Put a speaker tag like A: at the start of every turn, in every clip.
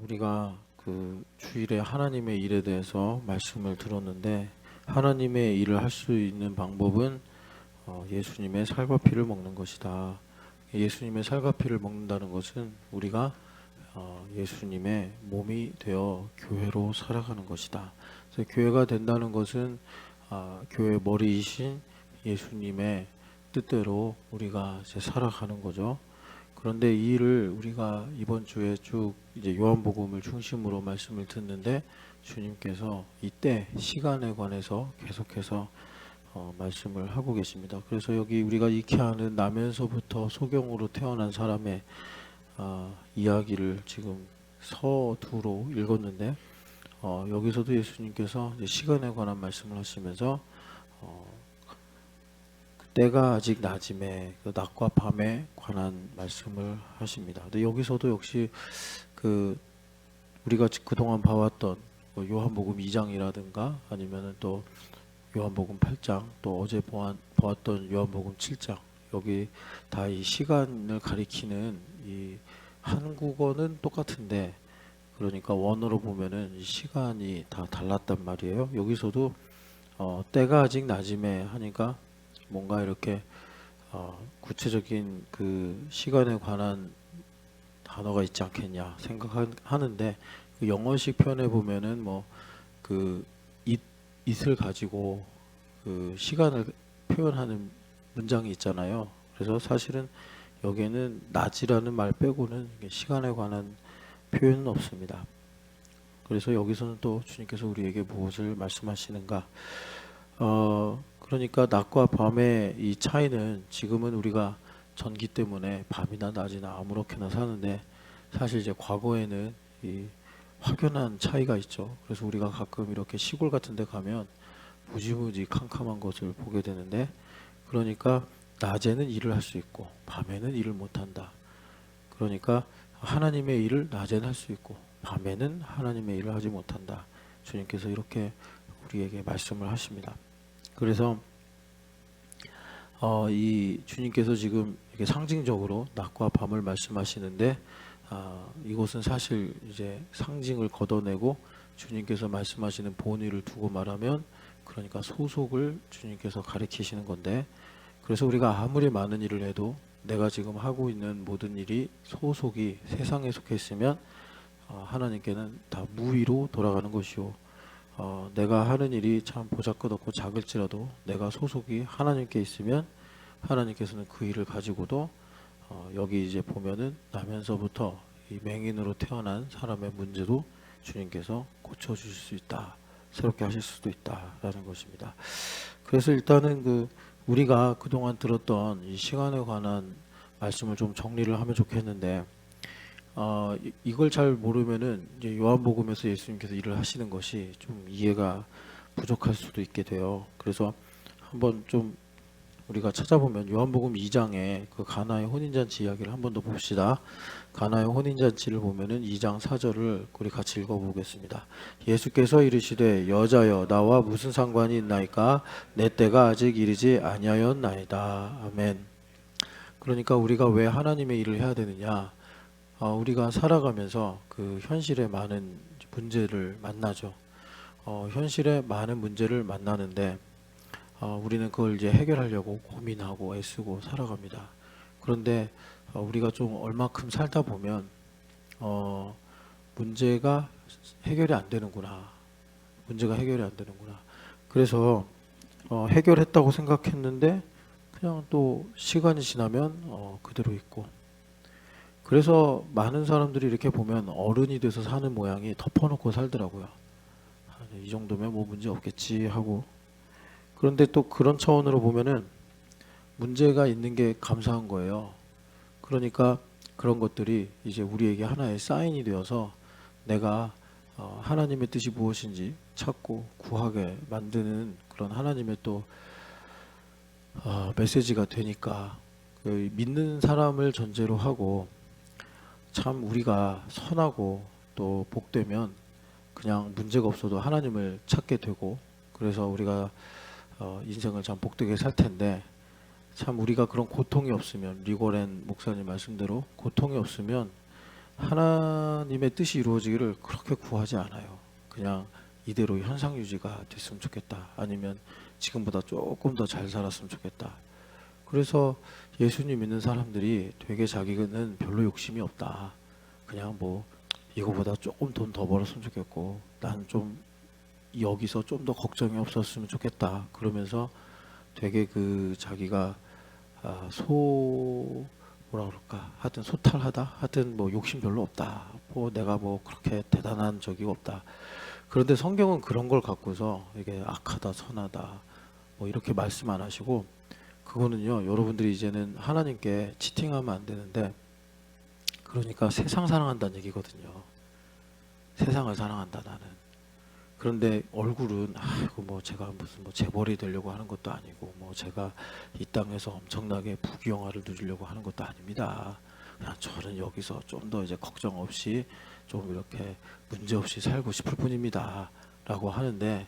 A: 우리가 그 주일에 하나님의 일에 대해서 말씀을 들었는데, 하나님의 일을 할 수 있는 방법은 예수님의 살과 피를 먹는 것이다. 예수님의 살과 피를 먹는다는 것은 우리가 예수님의 몸이 되어 교회로 살아가는 것이다. 그래서 교회가 된다는 것은 교회 머리이신 예수님의 뜻대로 우리가 이제 살아가는 거죠. 그런데 이 일을 우리가 이번 주에 쭉 이제 요한복음을 중심으로 말씀을 듣는데, 주님께서 이때 시간에 관해서 계속해서 말씀을 하고 계십니다. 그래서 여기 우리가 익히하는 나면서부터 소경으로 태어난 사람의 이야기를 지금 서두로 읽었는데, 여기서도 예수님께서 이제 시간에 관한 말씀을 하시면서 때가 아직 낮음에, 그 낮과 밤에 관한 말씀을 하십니다. 근데 여기서도 역시 그 우리가 그동안 봐왔던 요한복음 2장이라든가 아니면은 또 요한복음 8장, 또 어제 보았던 요한복음 7장, 여기 다 이 시간을 가리키는 이 한국어는 똑같은데, 그러니까 원어로 보면은 이 시간이 다 달랐단 말이에요. 여기서도 때가 아직 낮음에 하니까 뭔가 이렇게 구체적인 그 시간에 관한 단어가 있지 않겠냐 생각하는데, 그 영어식 표현에 보면은 뭐 그 it을 가지고 그 시간을 표현하는 문장이 있잖아요. 그래서 사실은 여기에는 낮이라는 말 빼고는 시간에 관한 표현은 없습니다. 그래서 여기서는 또 주님께서 우리에게 무엇을 말씀하시는가? 그러니까 낮과 밤의 이 차이는, 지금은 우리가 전기 때문에 밤이나 낮이나 아무렇게나 사는데, 사실 이제 과거에는 이 확연한 차이가 있죠. 그래서 우리가 가끔 이렇게 시골 같은 데 가면 무지무지 캄캄한 것을 보게 되는데, 그러니까 낮에는 일을 할 수 있고 밤에는 일을 못 한다. 그러니까 하나님의 일을 낮에는 할 수 있고 밤에는 하나님의 일을 하지 못한다. 주님께서 이렇게 우리에게 말씀을 하십니다. 그래서 이 주님께서 지금 이렇게 상징적으로 낮과 밤을 말씀하시는데, 이것은 사실 이제 상징을 걷어내고 주님께서 말씀하시는 본의를 두고 말하면, 그러니까 소속을 주님께서 가리키시는 건데, 그래서 우리가 아무리 많은 일을 해도 내가 지금 하고 있는 모든 일이 소속이 세상에 속해 있으면 하나님께는 다 무의로 돌아가는 것이요, 내가 하는 일이 참 보잘것없고 작을지라도 내가 소속이 하나님께 있으면 하나님께서는 그 일을 가지고도 여기 이제 보면은 나면서부터 이 맹인으로 태어난 사람의 문제도 주님께서 고쳐주실 수 있다, 새롭게 하실 수도 있다라는 것입니다. 그래서 일단은 그 우리가 그동안 들었던 이 시간에 관한 말씀을 좀 정리를 하면 좋겠는데, 이걸 잘 모르면은 이제 요한복음에서 예수님께서 일을 하시는 것이 좀 이해가 부족할 수도 있게 돼요. 그래서 한번 좀 우리가 찾아보면 요한복음 2장에 그 가나의 혼인잔치 이야기를 한 번 더 봅시다. 가나의 혼인잔치를 보면은 2장 4절을 우리 같이 읽어보겠습니다. 예수께서 이르시되 여자여 나와 무슨 상관이 있나이까 내 때가 아직 이르지 아니하였나이다. 아멘. 그러니까 우리가 왜 하나님의 일을 해야 되느냐? 우리가 살아가면서 그 현실에 많은 문제를 만나죠. 현실에 많은 문제를 만나는데 우리는 그걸 이제 해결하려고 고민하고 애쓰고 살아갑니다. 그런데 우리가 좀 얼마큼 살다 보면 문제가 해결이 안 되는구나. 문제가 해결이 안 되는구나. 그래서 해결했다고 생각했는데 그냥 또 시간이 지나면 그대로 있고, 그래서 많은 사람들이 이렇게 보면 어른이 돼서 사는 모양이 덮어놓고 살더라고요. 이 정도면 뭐 문제 없겠지 하고. 그런데 또 그런 차원으로 보면은 문제가 있는 게 감사한 거예요. 그러니까 그런 것들이 이제 우리에게 하나의 사인이 되어서 내가 하나님의 뜻이 무엇인지 찾고 구하게 만드는 그런 하나님의 또 메시지가 되니까, 그 믿는 사람을 전제로 하고 참 우리가 선하고 또 복되면 그냥 문제가 없어도 하나님을 찾게 되고, 그래서 우리가 인생을 참 복되게 살 텐데, 참 우리가 그런 고통이 없으면, 리고렌 목사님 말씀대로 고통이 없으면 하나님의 뜻이 이루어지기를 그렇게 구하지 않아요. 그냥 이대로 현상 유지가 됐으면 좋겠다, 아니면 지금보다 조금 더 잘 살았으면 좋겠다. 그래서 예수님 믿는 사람들이 되게 자기는 별로 욕심이 없다, 그냥 뭐 이거보다 조금 돈 더 벌었으면 좋겠고, 난 좀 여기서 좀 더 걱정이 없었으면 좋겠다, 그러면서 되게 그 자기가 뭐라 그럴까, 하여튼 소탈하다, 하여튼 뭐 욕심 별로 없다, 뭐 내가 뭐 그렇게 대단한 적이 없다. 그런데 성경은 그런 걸 갖고서 이게 악하다 선하다 뭐 이렇게 말씀 안 하시고, 그거는요, 여러분들이 이제는 하나님께 치팅하면 안 되는데, 그러니까 세상 사랑한다는 얘기거든요. 세상을 사랑한다 나는. 그런데 얼굴은 아이고 뭐 제가 무슨 뭐 재벌이 되려고 하는 것도 아니고, 뭐 제가 이 땅에서 엄청나게 부귀영화를 누리려고 하는 것도 아닙니다. 그냥 저는 여기서 좀 더 이제 걱정 없이 좀 이렇게 문제 없이 살고 싶을 뿐입니다, 라고 하는데,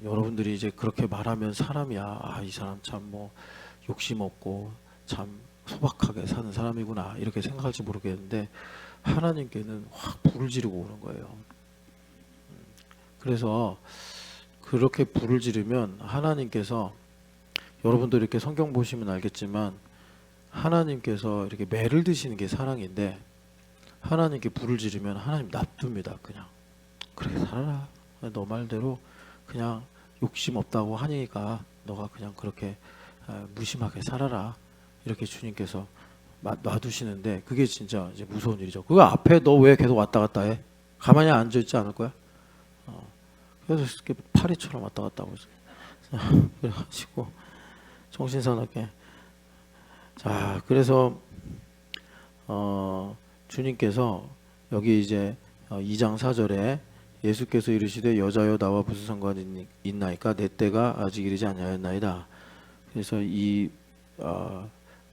A: 여러분들이 이제 그렇게 말하면 사람이야, 이 사람 참 뭐 욕심 없고 참 소박하게 사는 사람이구나, 이렇게 생각할지 모르겠는데, 하나님께는 확 불을 지르고 오는 거예요. 그래서 그렇게 불을 지르면 하나님께서, 여러분도 이렇게 성경 보시면 알겠지만 하나님께서 이렇게 매를 드시는 게 사랑인데, 하나님께 불을 지르면 하나님 놔둡니다. 그냥 그래 살아라, 너 말대로 그냥 욕심 없다고 하니까 너가 그냥 그렇게 무심하게 살아라, 이렇게 주님께서 놔두시는데, 그게 진짜 이제 무서운 일이죠. 그 앞에 너 왜 계속 왔다 갔다 해? 가만히 앉아 있지 않을 거야? 그래서 이렇게 파리처럼 왔다 갔다 하고 있어요. 그래가지고 정신사납게. 자, 그래서 주님께서 여기 이제 2장 4절에 예수께서 이르시되 여자여 나와 무슨 상관이 있나이까, 내 때가 아직 이르지 아니하였나이다. 그래서 이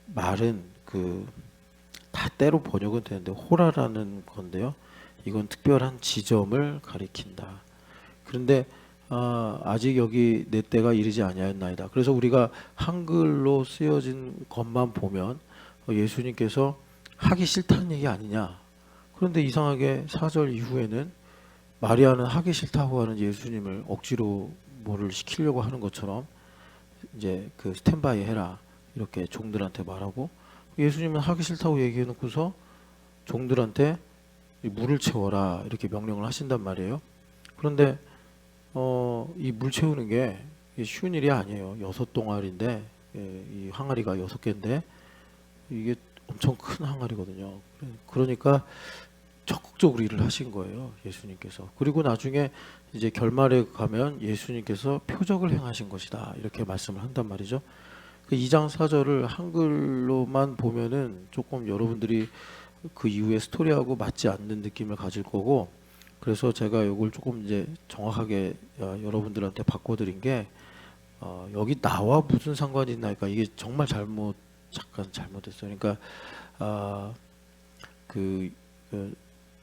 A: 말은 그 다 때로 번역은 되는데 호라라는 건데요, 이건 특별한 지점을 가리킨다. 그런데 아직 여기 내 때가 이르지 아니하였나이다. 그래서 우리가 한글로 쓰여진 것만 보면 예수님께서 하기 싫다는 얘기 아니냐. 그런데 이상하게 4절 이후에는 마리아는 하기 싫다고 하는 예수님을 억지로 뭐를 시키려고 하는 것처럼 이제 그 스탠바이 해라, 이렇게 종들한테 말하고, 예수님은 하기 싫다고 얘기해 놓고서 종들한테 물을 채워라, 이렇게 명령을 하신단 말이에요. 그런데 이 물 채우는 게 쉬운 일이 아니에요. 6동아리인데, 이 항아리가 6개인데 이게 엄청 큰 항아리거든요. 그러니까 적극적으로 일을 하신 거예요, 예수님께서. 그리고 나중에 이제 결말에 가면 예수님께서 표적을 행하신 것이다, 이렇게 말씀을 한단 말이죠. 그 2장 4절을 한글로만 보면은 조금 여러분들이 그 이후의 스토리하고 맞지 않는 느낌을 가질 거고, 그래서 제가 이걸 조금 이제 정확하게 여러분들한테 바꿔드린 게, 여기 나와 무슨 상관이 있나니까, 이게 정말 잠깐 잘못했어요. 그러니까 그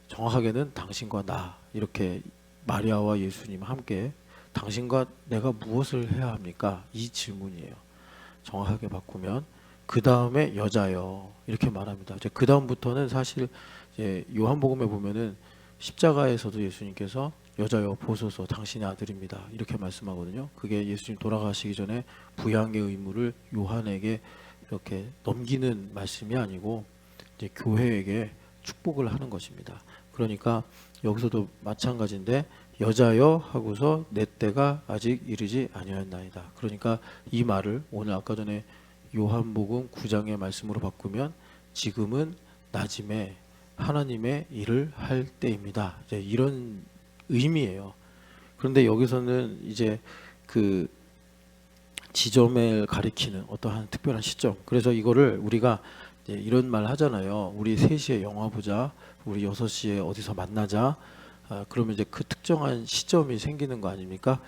A: 정확하게는 당신과 나, 이렇게 마리아와 예수님 함께 당신과 내가 무엇을 해야 합니까? 이 질문이에요. 정확하게 바꾸면 그 다음에 여자여, 이렇게 말합니다. 이제 그 다음부터는 사실 이제 요한복음에 보면은 십자가에서도 예수님께서 여자여 보소서 당신의 아들입니다, 이렇게 말씀하거든요. 그게 예수님 돌아가시기 전에 부양의 의무를 요한에게 이렇게 넘기는 말씀이 아니고 이제 교회에게 축복을 하는 것입니다. 그러니까 여기서도 마찬가지인데, 여자여 하고서 내 때가 아직 이르지 아니하였나이다. 그러니까 이 말을 오늘 아까 전에 요한복음 9장의 말씀으로 바꾸면 지금은 낮임에 하나님의 일을 할 때입니다, 이제 이런 의미예요. 그런데 여기서는 이제 그 지점을 가리키는 어떠한 특별한 시점, 그래서 이거를 우리가 이제 이런 말 하잖아요. 우리 3시에 영화 보자, 우리 6시에 어디서 만나자. 그러면 이제 그 특정한 시점이 생기는 거 아닙니까?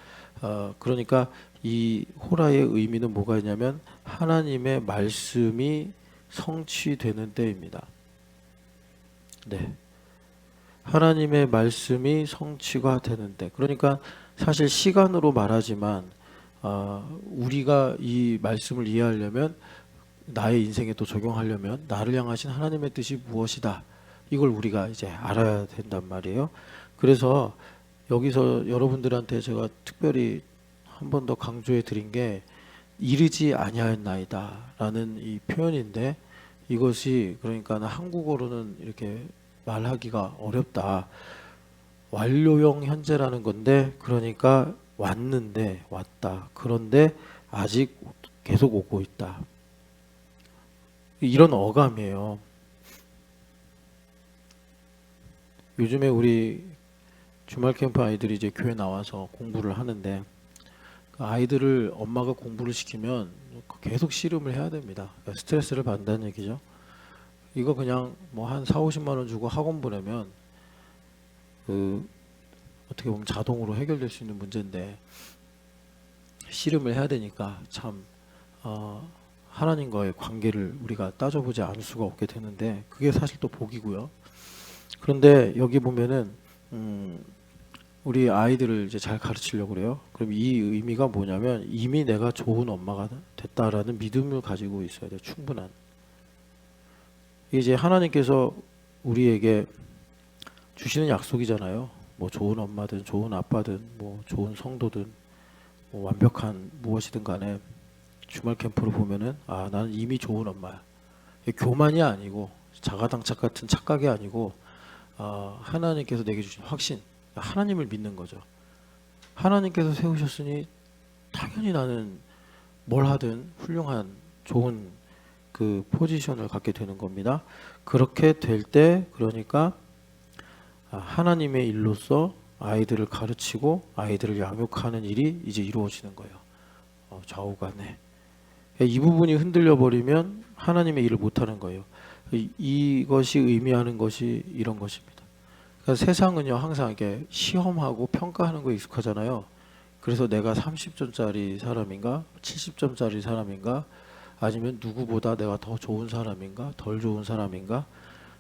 A: 그러니까 이 호라의 의미는 뭐가 있냐면 하나님의 말씀이 성취되는 때입니다. 네, 하나님의 말씀이 성취가 되는 때. 그러니까 사실 시간으로 말하지만 우리가 이 말씀을 이해하려면 나의 인생에 또 적용하려면 나를 향하신 하나님의 뜻이 무엇이다. 이걸 우리가 이제 알아야 된단 말이에요. 그래서 여기서 여러분들한테 제가 특별히 한 번 더 강조해 드린 게 이르지 아니하였나이다 라는 이 표현인데, 이것이 그러니까 한국어로는 이렇게 말하기가 어렵다. 완료형 현재라는 건데, 그러니까 왔다. 그런데 아직 계속 오고 있다. 이런 어감이에요. 요즘에 우리 주말 캠프 아이들이 이제 교회 나와서 공부를 하는데, 그 아이들을 엄마가 공부를 시키면 계속 씨름을 해야 됩니다. 그러니까 스트레스를 받는다는 얘기죠. 이거 그냥 뭐 한 4, 50만 원 주고 학원 보내면 그 어떻게 보면 자동으로 해결될 수 있는 문제인데, 씨름을 해야 되니까 참 하나님과의 관계를 우리가 따져보지 않을 수가 없게 되는데, 그게 사실 또 복이고요. 그런데 여기 보면은 우리 아이들을 이제 잘 가르치려고 그래요. 그럼 이 의미가 뭐냐면 이미 내가 좋은 엄마가 됐다라는 믿음을 가지고 있어야 돼요. 충분한. 이제 하나님께서 우리에게 주시는 약속이잖아요. 뭐 좋은 엄마든 좋은 아빠든 뭐 좋은 성도든 뭐 완벽한 무엇이든 간에 주말 캠프로 보면은 나는 이미 좋은 엄마야. 교만이 아니고 자가당착 같은 착각이 아니고 하나님께서 내게 주신 확신, 하나님을 믿는 거죠. 하나님께서 세우셨으니 당연히 나는 뭘 하든 훌륭한 좋은 그 포지션을 갖게 되는 겁니다. 그렇게 될 때 그러니까 하나님의 일로서 아이들을 가르치고 아이들을 양육하는 일이 이제 이루어지는 거예요. 좌우간에. 이 부분이 흔들려 버리면 하나님의 일을 못하는 거예요. 이것이 의미하는 것이 이런 것입니다. 그러니까 세상은요 항상 이렇게 시험하고 평가하는 거에 익숙하잖아요. 그래서 내가 30점짜리 사람인가 70점짜리 사람인가 아니면 누구보다 내가 더 좋은 사람인가 덜 좋은 사람인가,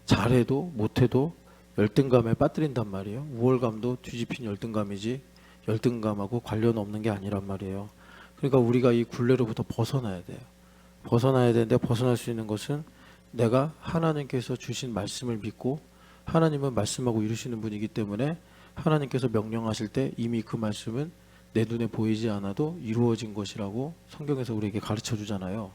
A: 잘해도 못해도 열등감에 빠뜨린단 말이에요. 우월감도 뒤집힌 열등감이지 열등감하고 관련 없는 게 아니란 말이에요. 그러니까 우리가 이 굴레로부터 벗어나야 돼요. 벗어나야 되는데, 벗어날 수 있는 것은 내가 하나님께서 주신 말씀을 믿고, 하나님은 말씀하고 이루시는 분이기 때문에 하나님께서 명령하실 때 이미 그 말씀은 내 눈에 보이지 않아도 이루어진 것이라고 성경에서 우리에게 가르쳐 주잖아요.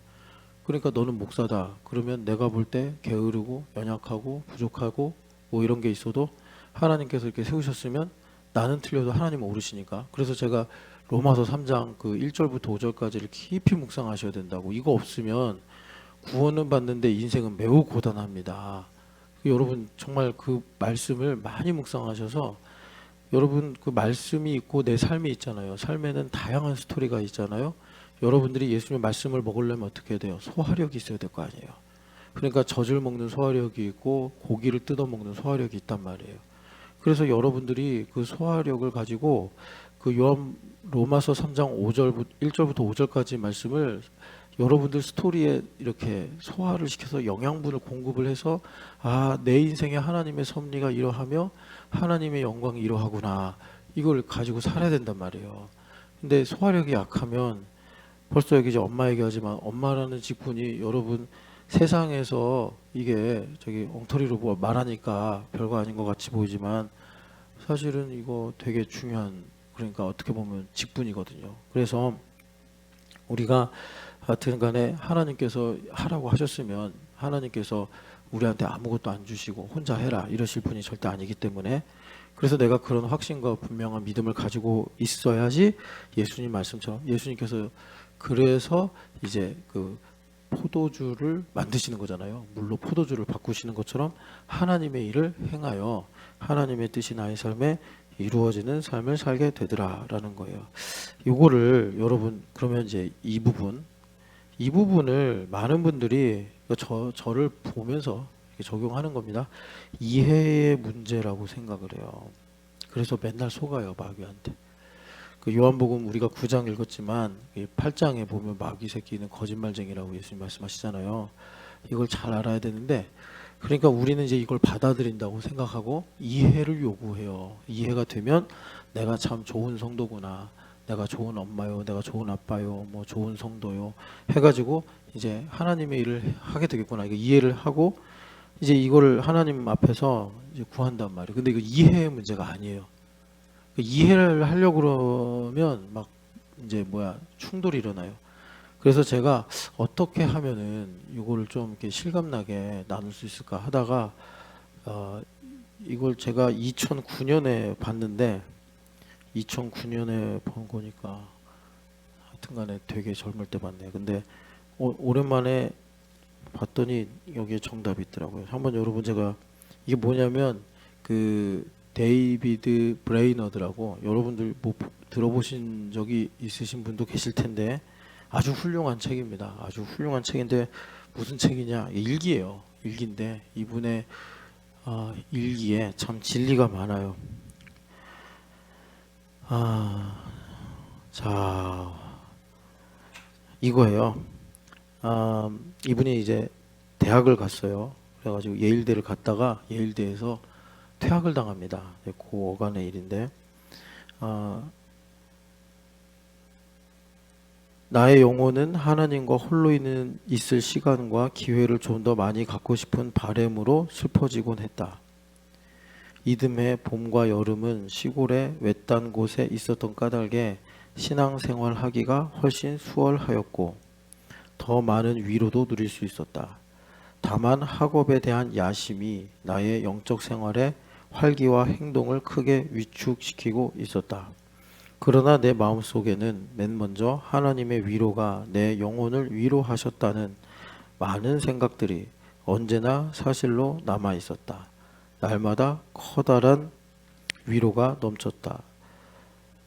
A: 그러니까 너는 목사다. 그러면 내가 볼 때 게으르고 연약하고 부족하고 뭐 이런 게 있어도 하나님께서 이렇게 세우셨으면 나는 틀려도 하나님은 오르시니까. 그래서 제가 로마서 3장 그 1절부터 5절까지를 깊이 묵상하셔야 된다고. 이거 없으면 구원은 받는데 인생은 매우 고단합니다. 여러분 정말 그 말씀을 많이 묵상하셔서, 여러분 그 말씀이 있고 내 삶이 있잖아요. 삶에는 다양한 스토리가 있잖아요. 여러분들이 예수님의 말씀을 먹으려면 어떻게 돼요? 소화력이 있어야 될 거 아니에요. 그러니까 젖을 먹는 소화력이 있고 고기를 뜯어 먹는 소화력이 있단 말이에요. 그래서 여러분들이 그 소화력을 가지고 그 로마서 3장 5절부터 1절부터 5절까지 말씀을 여러분들 스토리에 이렇게 소화를 시켜서 영양분을 공급을 해서, 내 인생에 하나님의 섭리가 이러하며 하나님의 영광이 이러하구나, 이걸 가지고 살아야 된단 말이에요. 근데 소화력이 약하면, 벌써 여기 이제 엄마 얘기하지만 엄마라는 직분이 여러분 세상에서 이게 저기 엉터리로 뭐 말하니까 별거 아닌 것 같이 보이지만 사실은 이거 되게 중요한, 그러니까 어떻게 보면 직분이거든요. 그래서 우리가 하여튼 간에 하나님께서 하라고 하셨으면 하나님께서 우리한테 아무것도 안 주시고 혼자 해라 이러실 분이 절대 아니기 때문에, 그래서 내가 그런 확신과 분명한 믿음을 가지고 있어야지 예수님 말씀처럼, 예수님께서 그래서 이제 그 포도주를 만드시는 거잖아요. 물로 포도주를 바꾸시는 것처럼 하나님의 일을 행하여 하나님의 뜻이 나의 삶에 이루어지는 삶을 살게 되더라라는 거예요. 요거를 여러분 그러면 이제 이 부분을 많은 분들이 저를 보면서 적용하는 겁니다. 이해의 문제라고 생각을 해요. 그래서 맨날 속아요, 마귀한테. 그 요한복음 우리가 9장 읽었지만 8장에 보면 마귀 새끼는 거짓말쟁이라고 예수님 말씀하시잖아요. 이걸 잘 알아야 되는데, 그러니까 우리는 이제 이걸 받아들인다고 생각하고 이해를 요구해요. 이해가 되면 내가 참 좋은 성도구나, 내가 좋은 엄마요, 내가 좋은 아빠요, 뭐 좋은 성도요 해가지고 이제 하나님의 일을 하게 되겠구나 이거 이해를 하고 이제 이거를 하나님 앞에서 이제 구한단 말이에요. 근데 이거 이해의 문제가 아니에요. 이해를 하려고 그러면 막 이제 충돌이 일어나요. 그래서 제가 어떻게 하면은 이거를 좀 이렇게 실감나게 나눌 수 있을까 하다가 이걸 제가 2009년에 봤는데 2009년에 본 거니까 하여튼간에 되게 젊을 때 봤네요. 근데 오랜만에 봤더니 여기에 정답이 있더라고요. 한번 여러분 제가 이게 뭐냐면 그 데이비드 브레이너드라고 여러분들 뭐 들어보신 적이 있으신 분도 계실 텐데 아주 훌륭한 책입니다. 아주 훌륭한 책인데 무슨 책이냐? 일기예요. 일기인데 이분의 일기에 참 진리가 많아요. 자 이거예요. 이분이 이제 대학을 갔어요. 그래가지고 예일대를 갔다가 예일대에서 퇴학을 당합니다. 그 어간의 일인데 나의 영혼은 하나님과 홀로 있을 시간과 기회를 좀 더 많이 갖고 싶은 바램으로 슬퍼지곤 했다. 이듬해 봄과 여름은 시골의 외딴 곳에 있었던 까닭에 신앙생활하기가 훨씬 수월하였고 더 많은 위로도 누릴 수 있었다. 다만 학업에 대한 야심이 나의 영적 생활의 활기와 행동을 크게 위축시키고 있었다. 그러나 내 마음속에는 맨 먼저 하나님의 위로가 내 영혼을 위로하셨다는 많은 생각들이 언제나 사실로 남아 있었다. 날마다 커다란 위로가 넘쳤다.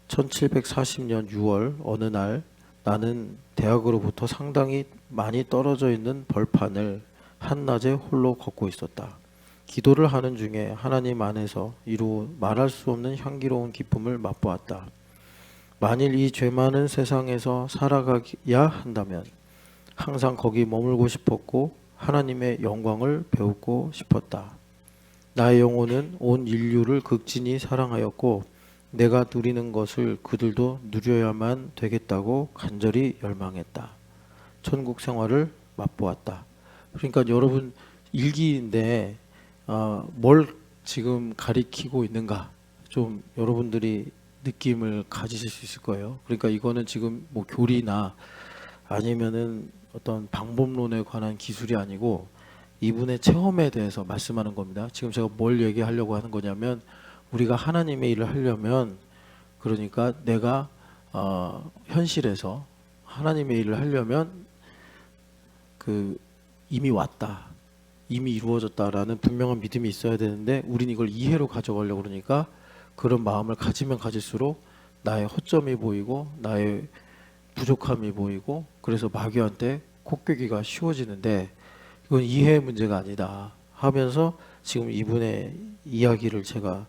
A: 1740년 6월 어느 날 나는 대학으로부터 상당히 많이 떨어져 있는 벌판을 한낮에 홀로 걷고 있었다. 기도를 하는 중에 하나님 안에서 이루 말할 수 없는 향기로운 기쁨을 맛보았다. 만일 이 죄 많은 세상에서 살아가야 한다면 항상 거기 머물고 싶었고 하나님의 영광을 배우고 싶었다. 나의 영혼은 온 인류를 극진히 사랑하였고 내가 누리는 것을 그들도 누려야만 되겠다고 간절히 열망했다. 천국 생활을 맛보았다. 그러니까 여러분 일기인데 뭘 지금 가리키고 있는가 좀 여러분들이 느낌을 가지실 수 있을 거예요. 그러니까 이거는 지금 뭐 교리나 아니면은 어떤 방법론에 관한 기술이 아니고 이분의 체험에 대해서 말씀하는 겁니다. 지금 제가 뭘 얘기하려고 하는 거냐면 우리가 하나님의 일을 하려면 그러니까 내가 현실에서 하나님의 일을 하려면 그 이미 왔다. 이미 이루어졌다라는 분명한 믿음이 있어야 되는데 우린 이걸 이해로 가져가려고 그러니까 그런 마음을 가지면 가질수록 나의 허점이 보이고 나의 부족함이 보이고 그래서 마귀한테 콧꿰기가 쉬워지는데 이건 이해의 문제가 아니다 하면서 지금 이분의 이야기를 제가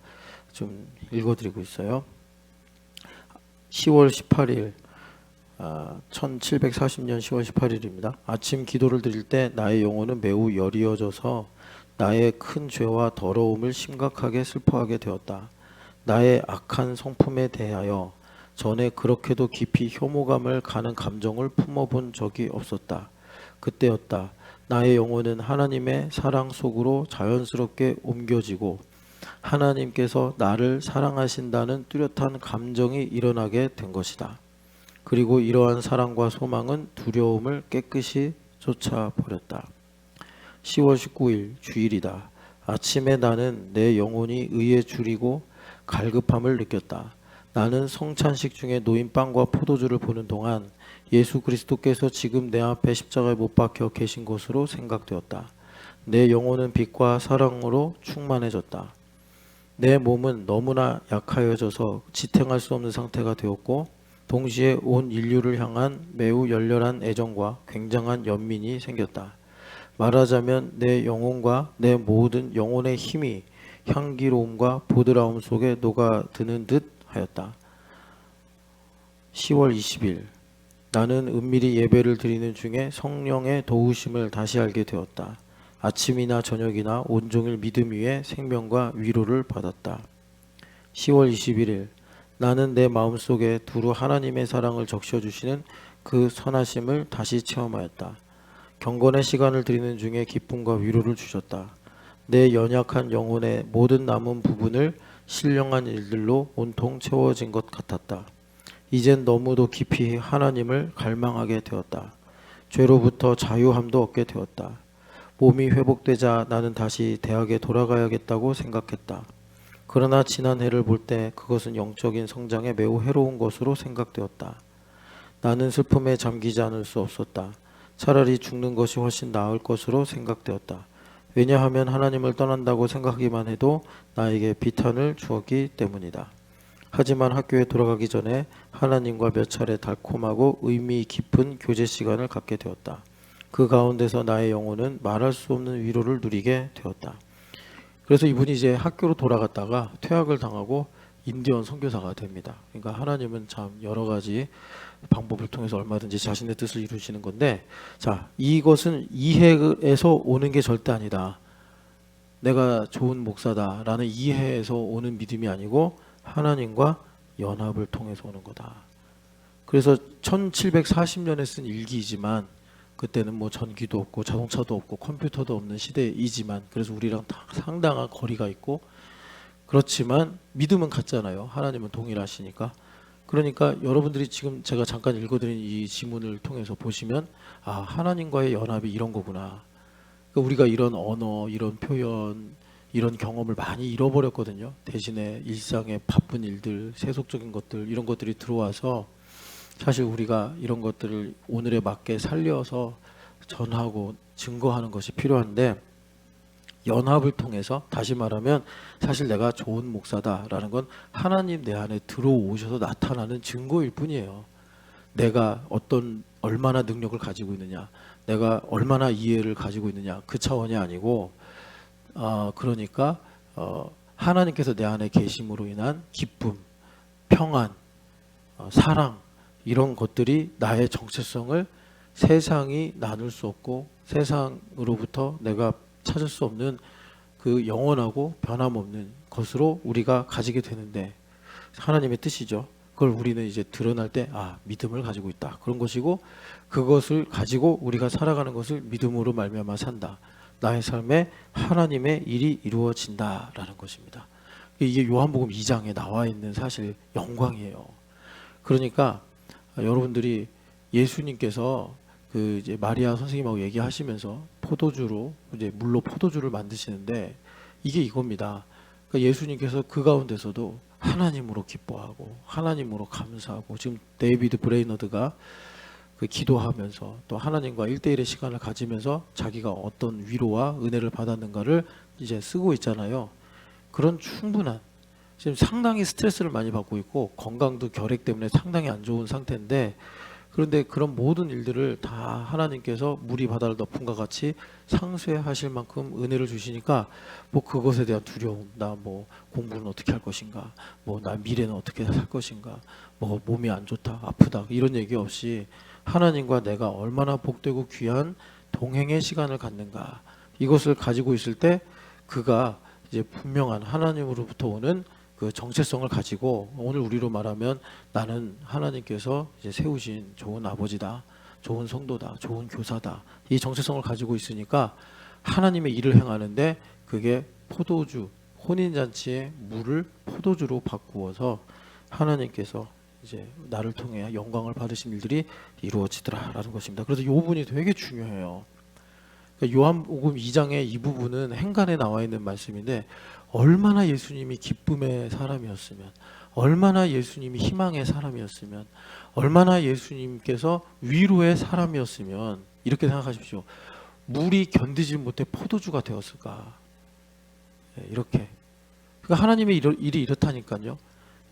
A: 좀 읽어드리고 있어요. 10월 18일 1740년 10월 18일입니다. 아침 기도를 드릴 때 나의 영혼은 매우 여리어져서 나의 큰 죄와 더러움을 심각하게 슬퍼하게 되었다. 나의 악한 성품에 대하여 전에 그렇게도 깊이 혐오감을 가는 감정을 품어본 적이 없었다. 그때였다. 나의 영혼은 하나님의 사랑 속으로 자연스럽게 옮겨지고 하나님께서 나를 사랑하신다는 뚜렷한 감정이 일어나게 된 것이다. 그리고 이러한 사랑과 소망은 두려움을 깨끗이 쫓아버렸다. 10월 19일 주일이다. 아침에 나는 내 영혼이 의에 줄이고 갈급함을 느꼈다. 나는 성찬식 중에 놓인 빵과 포도주를 보는 동안 예수 그리스도께서 지금 내 앞에 십자가에 못 박혀 계신 것으로 생각되었다. 내 영혼은 빛과 사랑으로 충만해졌다. 내 몸은 너무나 약하여져서 지탱할 수 없는 상태가 되었고 동시에 온 인류를 향한 매우 열렬한 애정과 굉장한 연민이 생겼다. 말하자면 내 영혼과 내 모든 영혼의 힘이 향기로움과 보드라움 속에 녹아드는 듯 하였다. 10월 20일 나는 은밀히 예배를 드리는 중에 성령의 도우심을 다시 알게 되었다. 아침이나 저녁이나 온종일 믿음 위에 생명과 위로를 받았다. 10월 21일 나는 내 마음속에 두루 하나님의 사랑을 적셔주시는 그 선하심을 다시 체험하였다. 경건의 시간을 드리는 중에 기쁨과 위로를 주셨다. 내 연약한 영혼의 모든 남은 부분을 신령한 일들로 온통 채워진 것 같았다. 이젠 너무도 깊이 하나님을 갈망하게 되었다. 죄로부터 자유함도 얻게 되었다. 몸이 회복되자 나는 다시 대학에 돌아가야겠다고 생각했다. 그러나 지난 해를 볼 때 그것은 영적인 성장에 매우 해로운 것으로 생각되었다. 나는 슬픔에 잠기지 않을 수 없었다. 차라리 죽는 것이 훨씬 나을 것으로 생각되었다. 왜냐하면 하나님을 떠난다고 생각하기만 해도 나에게 비탄을 주었기 때문이다. 하지만 학교에 돌아가기 전에 하나님과 몇 차례 달콤하고 의미 깊은 교제 시간을 갖게 되었다. 그 가운데서 나의 영혼은 말할 수 없는 위로를 누리게 되었다. 그래서 이분이 이제 학교로 돌아갔다가 퇴학을 당하고 인디언 선교사가 됩니다. 그러니까 하나님은 참 여러 가지 방법을 통해서 얼마든지 자신의 뜻을 이루시는 건데, 자, 이것은 이해에서 오는 게 절대 아니다. 내가 좋은 목사다라는 이해에서 오는 믿음이 아니고 하나님과 연합을 통해서 오는 거다. 그래서 1740년에 쓴 일기이지만 그때는 뭐 전기도 없고 자동차도 없고 컴퓨터도 없는 시대이지만, 그래서 우리랑 다 상당한 거리가 있고, 그렇지만 믿음은 같잖아요. 하나님은 동일하시니까. 그러니까 여러분들이 지금 제가 잠깐 읽어드린 이 지문을 통해서 보시면, 아, 하나님과의 연합이 이런 거구나. 그러니까 우리가 이런 언어, 이런 표현, 이런 경험을 많이 잃어버렸거든요. 대신에 일상의 바쁜 일들, 세속적인 것들, 이런 것들이 들어와서 사실 우리가 이런 것들을 오늘에 맞게 살려서 전하고 증거하는 것이 필요한데, 연합을 통해서, 다시 말하면 사실 내가 좋은 목사다라는 건 하나님 내 안에 들어오셔서 나타나는 증거일 뿐이에요. 내가 얼마나 능력을 가지고 있느냐, 내가 얼마나 이해를 가지고 있느냐, 그 차원이 아니고, 그러니까 하나님께서 내 안에 계심으로 인한 기쁨, 평안, 사랑, 이런 것들이 나의 정체성을 세상이 나눌 수 없고 세상으로부터 내가 찾을 수 없는 그 영원하고 변함없는 것으로 우리가 가지게 되는데, 하나님의 뜻이죠. 그걸 우리는 이제 드러날 때, 아, 믿음을 가지고 있다, 그런 것이고, 그것을 가지고 우리가 살아가는 것을 믿음으로 말미암아 산다. 나의 삶에 하나님의 일이 이루어진다라는 것입니다. 이게 요한복음 2장에 나와 있는 사실 영광이에요. 그러니까 여러분들이 예수님께서 그 이제 마리아 선생님하고 얘기하시면서 포도주로, 이제 물로 포도주를 만드시는데, 이게 이겁니다. 그러니까 예수님께서 그 가운데서도 하나님으로 기뻐하고 하나님으로 감사하고, 지금 데이비드 브레이너드가 그 기도하면서 또 하나님과 1대1의 시간을 가지면서 자기가 어떤 위로와 은혜를 받았는가를 이제 쓰고 있잖아요. 그런 충분한, 지금 상당히 스트레스를 많이 받고 있고 건강도 결핵 때문에 상당히 안 좋은 상태인데, 그런데 그런 모든 일들을 다 하나님께서 물이 바다를 덮음과 같이 상쇄하실 만큼 은혜를 주시니까, 뭐 그것에 대한 두려움, 나 뭐 공부는 어떻게 할 것인가, 뭐 나 미래는 어떻게 살 것인가, 뭐 몸이 안 좋다, 아프다, 이런 얘기 없이 하나님과 내가 얼마나 복되고 귀한 동행의 시간을 갖는가, 이것을 가지고 있을 때 그가 이제 분명한 하나님으로부터 오는 그 정체성을 가지고, 오늘 우리로 말하면 나는 하나님께서 이제 세우신 좋은 아버지다, 좋은 성도다, 좋은 교사다, 이 정체성을 가지고 있으니까 하나님의 일을 행하는데, 그게 포도주, 혼인잔치의 물을 포도주로 바꾸어서 하나님께서 이제 나를 통해 영광을 받으신 일들이 이루어지더라라는 것입니다. 그래서 이 부분이 되게 중요해요. 그러니까 요한복음 2장의 이 부분은 행간에 나와 있는 말씀인데, 얼마나 예수님이 기쁨의 사람이었으면, 얼마나 예수님이 희망의 사람이었으면, 얼마나 예수님께서 위로의 사람이었으면, 이렇게 생각하십시오. 물이 견디지 못해 포도주가 되었을까. 이렇게. 그러니까 하나님의 일이 이렇다니까요.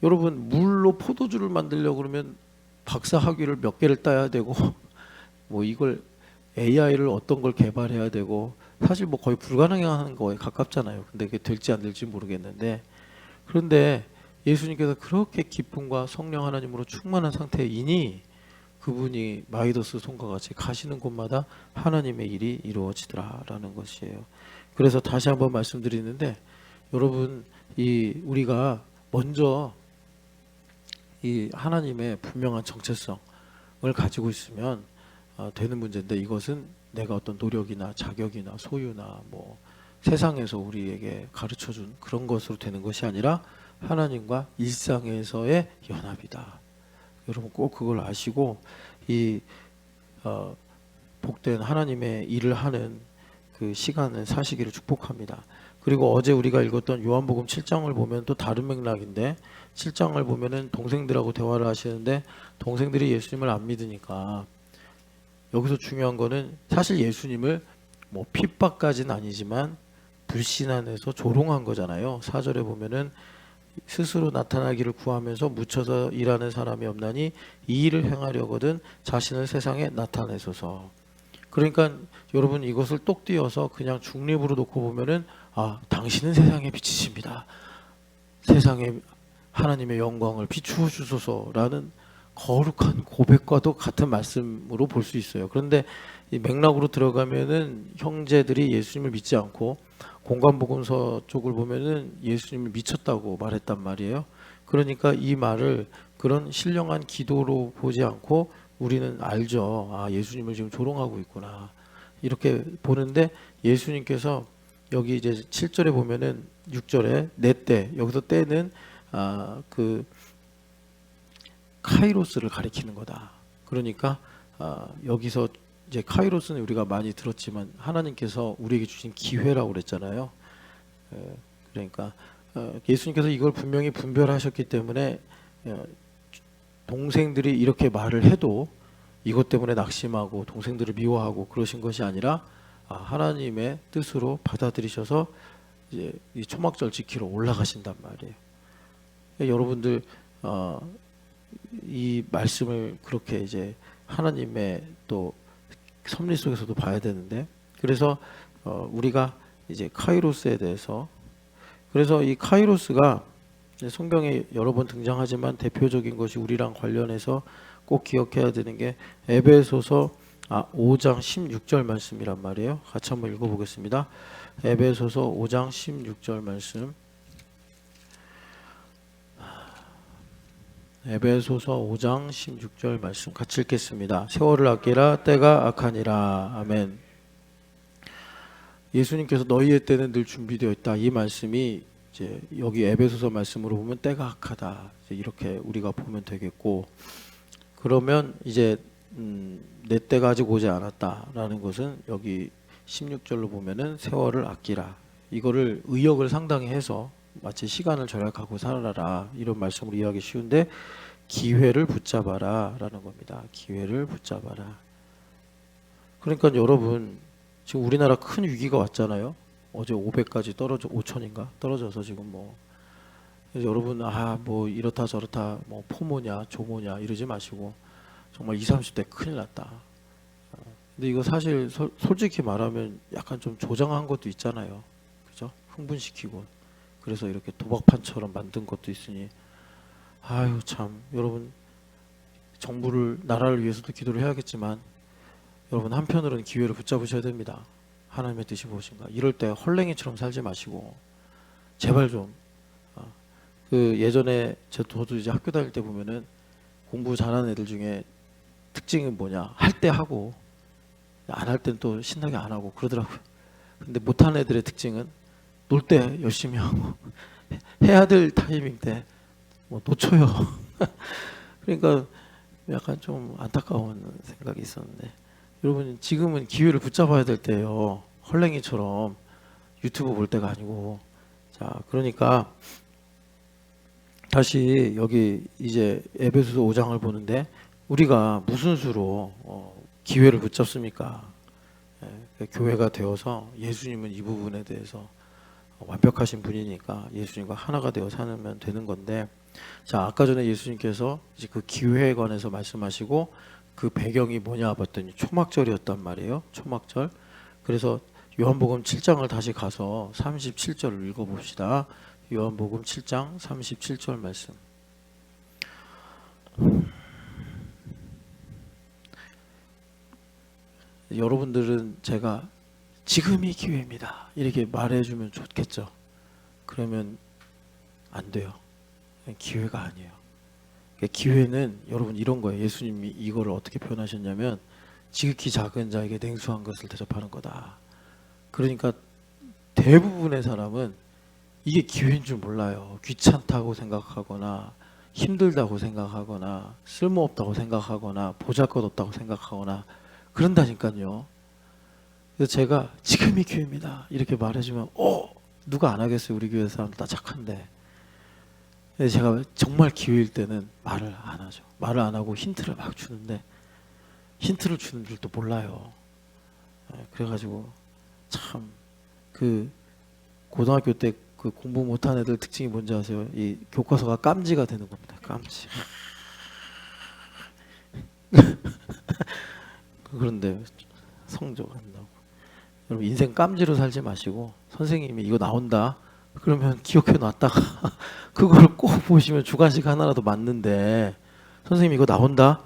A: 여러분, 물로 포도주를 만들려고 그러면 박사 학위를 몇 개를 따야 되고 뭐 이걸 AI를 어떤 걸 개발해야 되고, 사실 뭐 거의 불가능한 거에 가깝잖아요. 근데 그게 될지 안 될지 모르겠는데, 그런데 예수님께서 그렇게 기쁨과 성령 하나님으로 충만한 상태이니 그분이 마이더스 손과 같이 가시는 곳마다 하나님의 일이 이루어지더라라는 것이에요. 그래서 다시 한번 말씀드리는데, 여러분, 우리가 먼저 이 하나님의 분명한 정체성을 가지고 있으면 되는 문제인데, 이것은 내가 어떤 노력이나 자격이나 소유나 뭐 세상에서 우리에게 가르쳐준 그런 것으로 되는 것이 아니라 하나님과 일상에서의 연합이다. 여러분 꼭 그걸 아시고 이 복된 하나님의 일을 하는 그 시간을 사시기를 축복합니다. 그리고 어제 우리가 읽었던 요한복음 7장을 보면 또 다른 맥락인데, 7장을 보면은 동생들하고 대화를 하시는데 동생들이 예수님을 안 믿으니까, 여기서 중요한 거는 사실 예수님을 뭐 핍박까지는 아니지만 불신안에서 조롱한 거잖아요. 4절에 보면은 스스로 나타나기를 구하면서 묻혀서 일하는 사람이 없나니 이 일을 행하려거든 자신을 세상에 나타내소서. 그러니까 여러분 이것을 똑 띄어서 그냥 중립으로 놓고 보면은 당신은 세상의 빛이십니다. 세상에 하나님의 영광을 비추어 주소서라는 거룩한 고백과도 같은 말씀으로 볼 수 있어요. 그런데 이 맥락으로 들어가면은 형제들이 예수님을 믿지 않고 공관복음서 쪽을 보면은 예수님을 미쳤다고 말했단 말이에요. 그러니까 이 말을 그런 신령한 기도로 보지 않고 우리는 알죠. 예수님을 지금 조롱하고 있구나. 이렇게 보는데, 예수님께서 여기 이제 7절에 보면은 6절에 내 때, 여기서 때는 그 카이로스를 가리키는 거다. 그러니까 여기서 이제 카이로스는 우리가 많이 들었지만 하나님께서 우리에게 주신 기회라고 그랬잖아요. 그러니까 예수님께서 이걸 분명히 분별하셨기 때문에 동생들이 이렇게 말을 해도 이것 때문에 낙심하고 동생들을 미워하고 그러신 것이 아니라 하나님의 뜻으로 받아들이셔서 이제 이 초막절 지키러 올라가신단 말이에요. 여러분들 이 말씀을 그렇게 이제 하나님의 또 섭리 속에서도 봐야 되는데, 그래서 우리가 이제 카이로스에 대해서, 그래서 이 카이로스가 성경에 여러 번 등장하지만 대표적인 것이 우리랑 관련해서 꼭 기억해야 되는 게 에베소서 5장 16절 말씀이란 말이에요. 같이 한번 읽어보겠습니다. 에베소서 5장 16절 말씀. 에베소서 5장 16절 말씀 같이 읽겠습니다. 세월을 아끼라 때가 악하니라. 아멘. 예수님께서 너희의 때는 늘 준비되어 있다. 이 말씀이 이제 여기 에베소서 말씀으로 보면 때가 악하다. 이제 이렇게 우리가 보면 되겠고, 그러면 이제 내 때가 아직 오지 않았다라는 것은 여기 16절로 보면은 세월을 아끼라. 이거를 의역을 상당히 해서 마치 시간을 절약하고 살아라 이런 말씀으로 이해하기 쉬운데, 기회를 붙잡아라 라는 겁니다. 기회를 붙잡아라. 그러니까 여러분 지금 우리나라 큰 위기가 왔잖아요. 어제 500까지 떨어져, 5천인가 떨어져서 지금 뭐, 여러분 뭐 이렇다 저렇다 뭐 포모냐 조모냐 이러지 마시고 정말 20, 30대 큰일 났다. 근데 이거 사실 솔직히 말하면 약간 좀 조장한 것도 있잖아요. 그죠? 흥분시키고 그래서 이렇게 도박판처럼 만든 것도 있으니, 참 여러분 정부를 나라를 위해서도 기도를 해야겠지만 여러분 한편으로는 기회를 붙잡으셔야 됩니다. 하나님의 뜻이 무엇인가. 이럴 때 헐랭이처럼 살지 마시고 제발 좀 그 예전에 저도 이제 학교 다닐 때 보면은 공부 잘하는 애들 중에 특징이 뭐냐, 할 때 하고 안 할 땐 또 신나게 안 하고 그러더라고요. 근데 못하는 애들의 특징은 놀 때 열심히 하고 해야 될 타이밍 때 뭐 놓쳐요. 그러니까 약간 좀 안타까운 생각이 있었는데, 여러분 지금은 기회를 붙잡아야 될 때예요. 헐랭이처럼 유튜브 볼 때가 아니고. 자, 그러니까 다시 여기 이제 에베소서 5장을 보는데 우리가 무슨 수로 기회를 붙잡습니까? 교회가 되어서 예수님은 이 부분에 대해서 완벽하신 분이니까 예수님과 하나가 되어 살면 되는 건데, 자, 아까 전에 예수님께서 이제 그 기회에 관해서 말씀하시고 그 배경이 뭐냐 봤더니 초막절이었단 말이에요. 초막절. 그래서 요한복음 7장을 다시 가서 37절을 읽어봅시다. 요한복음 7장 37절 말씀. 여러분들은 제가 지금이 기회입니다 이렇게 말해주면 좋겠죠. 그러면 안 돼요. 기회가 아니에요. 기회는 여러분 이런 거예요. 예수님이 이거를 어떻게 표현하셨냐면 지극히 작은 자에게 냉수한 것을 대접하는 거다. 그러니까 대부분의 사람은 이게 기회인 줄 몰라요. 귀찮다고 생각하거나 힘들다고 생각하거나 쓸모없다고 생각하거나 보잘것없다고 생각하거나 그런다니까요. 그래서 제가 지금이 기회입니다 이렇게 말해주면 누가 안 하겠어요. 우리 교회 사람 다 착한데. 근데 제가 정말 기회일 때는 말을 안 하죠. 말을 안 하고 힌트를 막 주는데 힌트를 주는 줄도 몰라요. 그래가지고 참 그 고등학교 때 그 공부 못한 애들 특징이 뭔지 아세요? 이 교과서가 깜지가 되는 겁니다. 깜지. 그런데 성적 안 나오고. 여러분 인생 깜지로 살지 마시고 선생님이 이거 나온다 그러면 기억해 놨다가 그걸 꼭 보시면 주관식 하나라도 맞는데 선생님 이거 나온다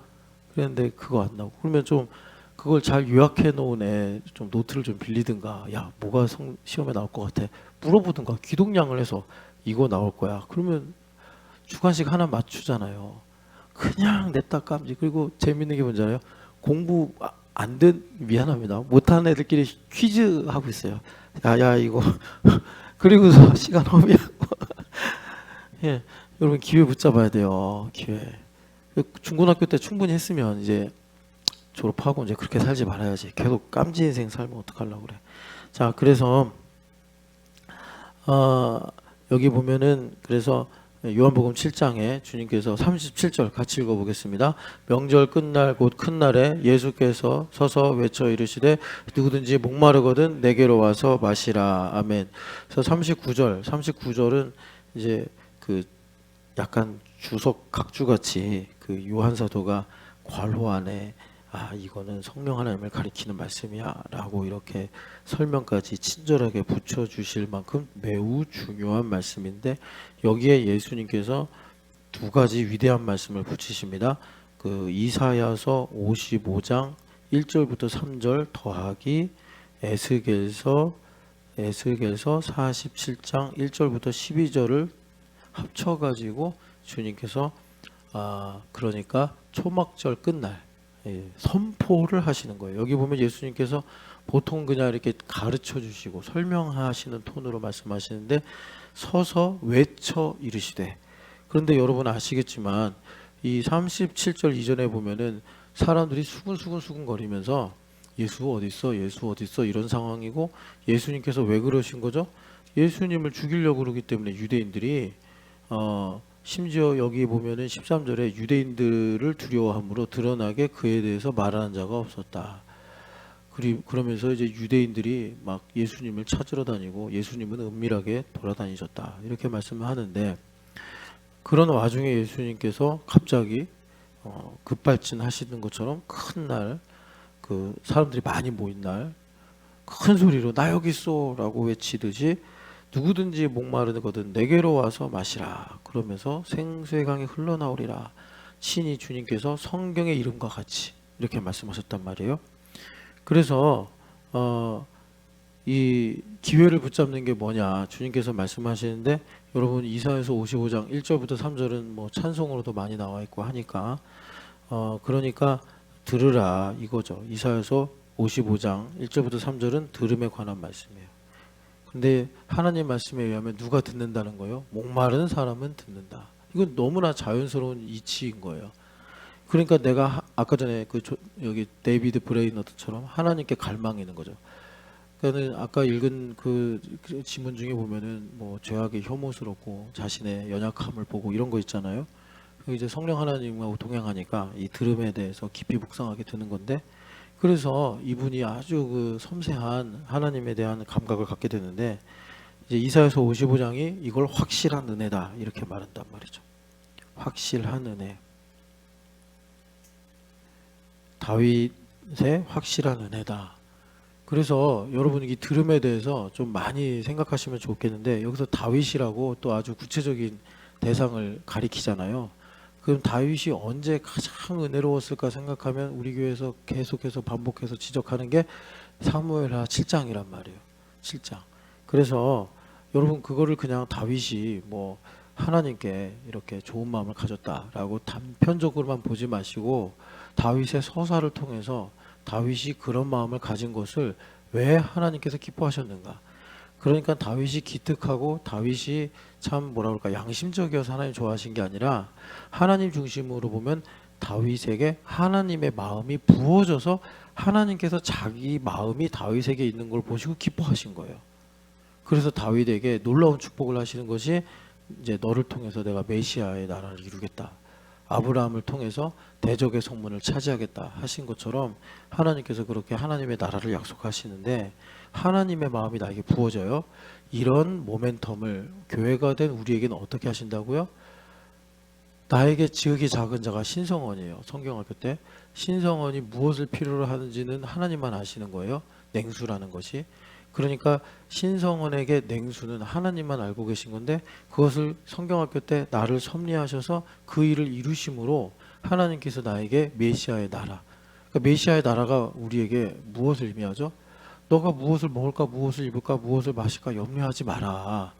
A: 그랬는데 그거 안 나오고 그러면 좀 그걸 잘 요약해 놓은 애 좀 노트를 좀 빌리든가 야 뭐가 시험에 나올 것 같아 물어보든가 귀동냥을 해서 이거 나올 거야 그러면 주관식 하나 맞추잖아요. 그냥 냈다 깜지. 그리고 재밌는 게 뭔지 알아요? 공부 안 된 미안합니다 못하는 애들끼리 퀴즈 하고 있어요. 야야 이거 그리고서 시간 허비하고 예 여러분 기회 붙잡아야 돼요. 기회. 중고등학교 때 충분히 했으면 이제 졸업하고 이제 그렇게 살지 말아야지. 계속 깜지 인생 살면 어떡하려고 그래. 자 그래서 여기 보면은 그래서 요한복음 7장에 주님께서 37절 같이 읽어보겠습니다. 명절 끝날 곧 큰 날에 예수께서 서서 외쳐 이르시되 누구든지 목마르거든 내게로 와서 마시라. 아멘. 그래서 39절은 이제 그 약간 주석 각주같이 그 요한 사도가 괄호 안에 이거는 성령 하나님을 가리키는 말씀이야 라고 이렇게 설명까지 친절하게 붙여주실 만큼 매우 중요한 말씀인데 여기에 예수님께서 두 가지 위대한 말씀을 붙이십니다. 그 이사야서 55장 1절부터 3절 더하기 에스겔서 47장 1절부터 12절을 합쳐가지고 주님께서 그러니까 초막절 끝날 선포를 하시는 거예요. 여기 보면 예수님께서 보통 그냥 이렇게 가르쳐 주시고 설명하시는 톤으로 말씀하시는데 서서 외쳐 이르시되 그런데 여러분 아시겠지만 이 37절 이전에 보면은 사람들이 수근수근 거리면서 예수 어딨어 예수 어딨어 이런 상황이고 예수님께서 왜 그러신 거죠? 예수님을 죽이려고 그러기 때문에 유대인들이 심지어 여기 보면은 13절에 유대인들을 두려워함으로 드러나게 그에 대해서 말하는 자가 없었다. 그러면서 이제 유대인들이 막 예수님을 찾으러 다니고 예수님은 은밀하게 돌아다니셨다. 이렇게 말씀을 하는데 그런 와중에 예수님께서 갑자기 급발진 하시는 것처럼 큰 날, 그 사람들이 많이 모인 날 큰 소리로 나 여기 있어라고 외치듯이 누구든지 목마르거든 내게로 와서 마시라. 그러면서 생수의 강이 흘러나오리라. 친히 주님께서 성경의 이름과 같이 이렇게 말씀하셨단 말이에요. 그래서 이 기회를 붙잡는 게 뭐냐 주님께서 말씀하시는데 여러분 이사야서 55장 1절부터 3절은 뭐 찬송으로도 많이 나와 있고 하니까 그러니까 들으라 이거죠. 이사야서 55장 1절부터 3절은 들음에 관한 말씀이에요. 근데 하나님 말씀에 의하면 누가 듣는다는 거예요? 목마른 사람은 듣는다. 이건 너무나 자연스러운 이치인 거예요. 그러니까 내가 아까 전에 여기 데이비드 브레이너드처럼 하나님께 갈망이 있는 거죠. 그러니까 아까 읽은 그 지문 중에 보면은 뭐 죄악에 혐오스럽고 자신의 연약함을 보고 이런 거 있잖아요. 이제 성령 하나님하고 동행하니까 이 들음에 대해서 깊이 묵상하게 되는 건데 그래서 이분이 아주 그 섬세한 하나님에 대한 감각을 갖게 되는데 이제 이사야서 55장이 이걸 확실한 은혜다 이렇게 말한단 말이죠. 확실한 은혜. 다윗의 확실한 은혜다. 그래서 여러분 이 들음에 대해서 좀 많이 생각하시면 좋겠는데 여기서 다윗이라고 또 아주 구체적인 대상을 가리키잖아요. 그럼 다윗이 언제 가장 은혜로웠을까 생각하면 우리 교회에서 계속해서 반복해서 지적하는 게 사무엘하 7장이란 말이에요. 7장. 그래서 여러분 그거를 그냥 다윗이 뭐 하나님께 이렇게 좋은 마음을 가졌다라고 단편적으로만 보지 마시고 다윗의 서사를 통해서 다윗이 그런 마음을 가진 것을 왜 하나님께서 기뻐하셨는가. 그러니까 다윗이 기특하고 다윗이 참 뭐라 그럴까 양심적이어서 하나님 좋아하신 게 아니라 하나님 중심으로 보면 다윗에게 하나님의 마음이 부어져서 하나님께서 자기 마음이 다윗에게 있는 걸 보시고 기뻐하신 거예요. 그래서 다윗에게 놀라운 축복을 하시는 것이 이제 너를 통해서 내가 메시아의 나라를 이루겠다. 아브라함을 통해서 대적의 성문을 차지하겠다 하신 것처럼 하나님께서 그렇게 하나님의 나라를 약속하시는데 하나님의 마음이 나에게 부어져요. 이런 모멘텀을 교회가 된 우리에게는 어떻게 하신다고요? 나에게 지극히 작은 자가 신성원이에요. 성경학교 때 신성원이 무엇을 필요로 하는지는 하나님만 아시는 거예요. 냉수라는 것이. 그러니까 신성원에게 냉수는 하나님만 알고 계신 건데 그것을 성경학교 때 나를 섭리하셔서 그 일을 이루심으로 하나님께서 나에게 메시아의 나라, 그러니까 메시아의 나라가 우리에게 무엇을 의미하죠? 너가 무엇을 먹을까, 무엇을 입을까, 무엇을 마실까 염려하지 마라.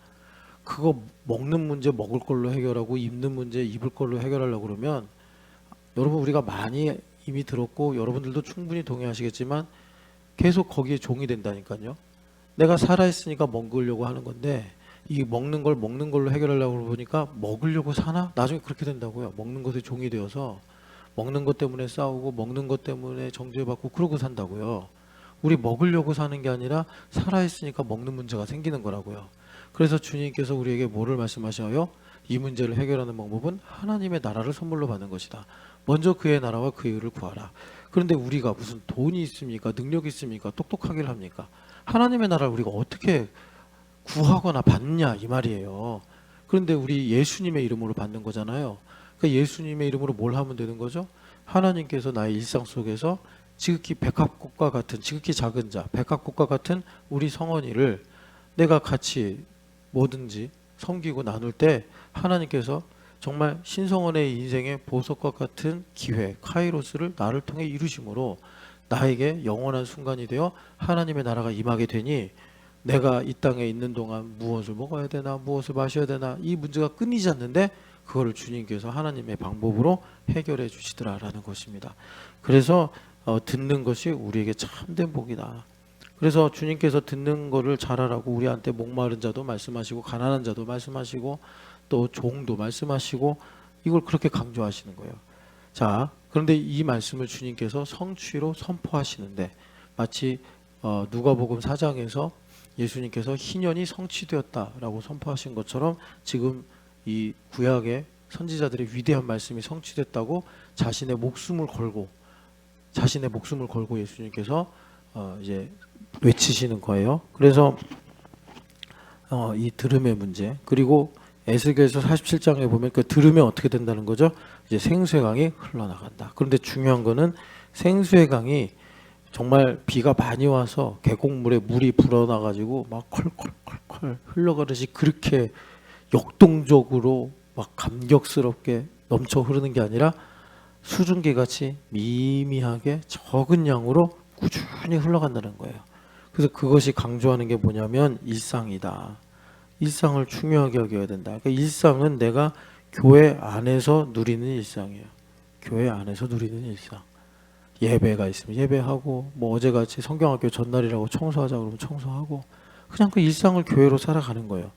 A: 그거 먹는 문제 먹을 걸로 해결하고 입는 문제 입을 걸로 해결하려고 그러면 여러분 우리가 많이 이미 들었고 여러분들도 충분히 동의하시겠지만 계속 거기에 종이 된다니까요. 내가 살아있으니까 먹으려고 하는 건데 이 먹는 걸 먹는 걸로 해결하려고 보니까 먹으려고 사나? 나중에 그렇게 된다고요. 먹는 것에 종이 되어서 먹는 것 때문에 싸우고 먹는 것 때문에 정죄받고 그러고 산다고요. 우리 먹으려고 사는 게 아니라 살아있으니까 먹는 문제가 생기는 거라고요. 그래서 주님께서 우리에게 뭐를 말씀하셔요? 이 문제를 해결하는 방법은 하나님의 나라를 선물로 받는 것이다. 먼저 그의 나라와 그의 의를 구하라. 그런데 우리가 무슨 돈이 있습니까? 능력이 있습니까? 똑똑하기를 합니까? 하나님의 나라를 우리가 어떻게 구하거나 받냐 이 말이에요. 그런데 우리 예수님의 이름으로 받는 거잖아요. 그러니까 예수님의 이름으로 뭘 하면 되는 거죠? 하나님께서 나의 일상 속에서 지극히 백합꽃과 같은 지극히 작은 자, 백합꽃과 같은 우리 성원이를 내가 같이 뭐든지 섬기고 나눌 때 하나님께서 정말 신성원의 인생의 보석과 같은 기회, 카이로스를 나를 통해 이루심으로 나에게 영원한 순간이 되어 하나님의 나라가 임하게 되니 내가 이 땅에 있는 동안 무엇을 먹어야 되나 무엇을 마셔야 되나 이 문제가 끊이지 않는데 그거를 주님께서 하나님의 방법으로 해결해 주시더라라는 것입니다. 그래서 듣는 것이 우리에게 참된 복이다. 그래서 주님께서 듣는 거를 잘하라고 우리한테 목마른 자도 말씀하시고 가난한 자도 말씀하시고 또 종도 말씀하시고 이걸 그렇게 강조하시는 거예요. 자, 그런데 이 말씀을 주님께서 성취로 선포하시는데 마치 누가복음 4장에서 예수님께서 희년이 성취되었다라고 선포하신 것처럼 지금 이 구약의 선지자들의 위대한 말씀이 성취됐다고 자신의 목숨을 걸고 예수님께서 이제 외치시는 거예요. 그래서 이 들음의 문제 그리고 에스겔서 47장에 보면 그 들으면 어떻게 된다는 거죠? 이제 생수의 강이 흘러나간다. 그런데 중요한 거는 생수의 강이 정말 비가 많이 와서 계곡물에 물이 불어나가지고 막 컬컬컬컬 흘러가듯이 그렇게 역동적으로 막 감격스럽게 넘쳐 흐르는 게 아니라 수증기 같이 미미하게 적은 양으로 꾸준히 흘러간다는 거예요. 그래서 그것이 강조하는 게 뭐냐면 일상이다. 일상을 중요하게 여겨야 된다. 그러니까 일상은 내가 교회 안에서 누리는 일상이에요. 교회 안에서 누리는 일상. 예배가 있으면 예배하고 뭐 어제같이 성경학교 전날이라고 청소하자 그러면 청소하고 그냥 그 일상을 교회로 살아가는 거예요.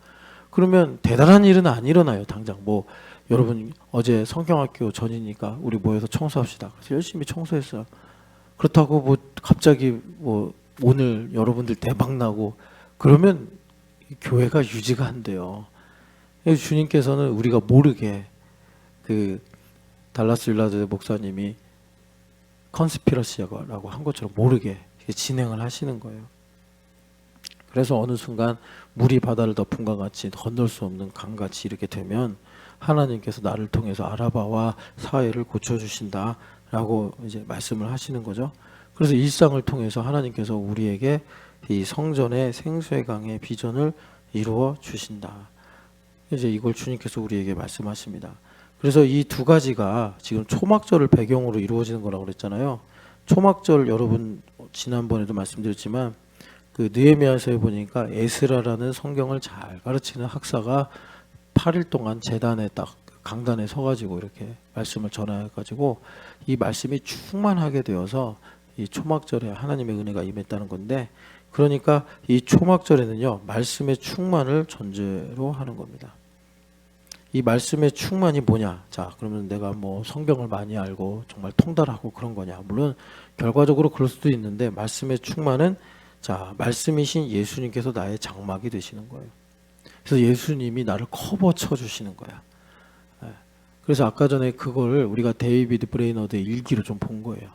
A: 그러면 대단한 일은 안 일어나요. 당장 뭐 여러분 어제 성경학교 전이니까 우리 모여서 청소합시다. 그래서 열심히 청소했어요. 그렇다고 뭐 갑자기 뭐 오늘 여러분들 대박 나고 그러면 교회가 유지가 안 돼요. 주님께서는 우리가 모르게 그 달라스 윌라드 목사님이 컨스피러시라고 한 것처럼 모르게 진행을 하시는 거예요. 그래서 어느 순간 물이 바다를 덮은과 같이 건널 수 없는 강같이 이렇게 되면 하나님께서 나를 통해서 아라바와 사회를 고쳐주신다라고 이제 말씀을 하시는 거죠. 그래서 일상을 통해서 하나님께서 우리에게 이 성전의 생수의 강의 비전을 이루어 주신다. 이제 이걸 주님께서 우리에게 말씀하십니다. 그래서 이 두 가지가 지금 초막절을 배경으로 이루어지는 거라고 그랬잖아요. 초막절 여러분 지난번에도 말씀드렸지만 그 느헤미야서에 보니까 에스라라는 성경을 잘 가르치는 학사가 8일 동안 제단에 딱 강단에 서가지고 이렇게 말씀을 전해가지고 이 말씀이 충만하게 되어서 이 초막절에 하나님의 은혜가 임했다는 건데, 그러니까 이 초막절에는요 말씀의 충만을 전제로 하는 겁니다. 이 말씀의 충만이 뭐냐? 자, 그러면 내가 뭐 성경을 많이 알고 정말 통달하고 그런 거냐? 물론 결과적으로 그럴 수도 있는데, 말씀의 충만은 자, 말씀이신 예수님께서 나의 장막이 되시는 거예요. 그래서 예수님이 나를 커버 쳐주시는 거야. 예. 그래서 아까 전에 그걸 우리가 데이비드 브레이너드의 일기로 좀 본 거예요.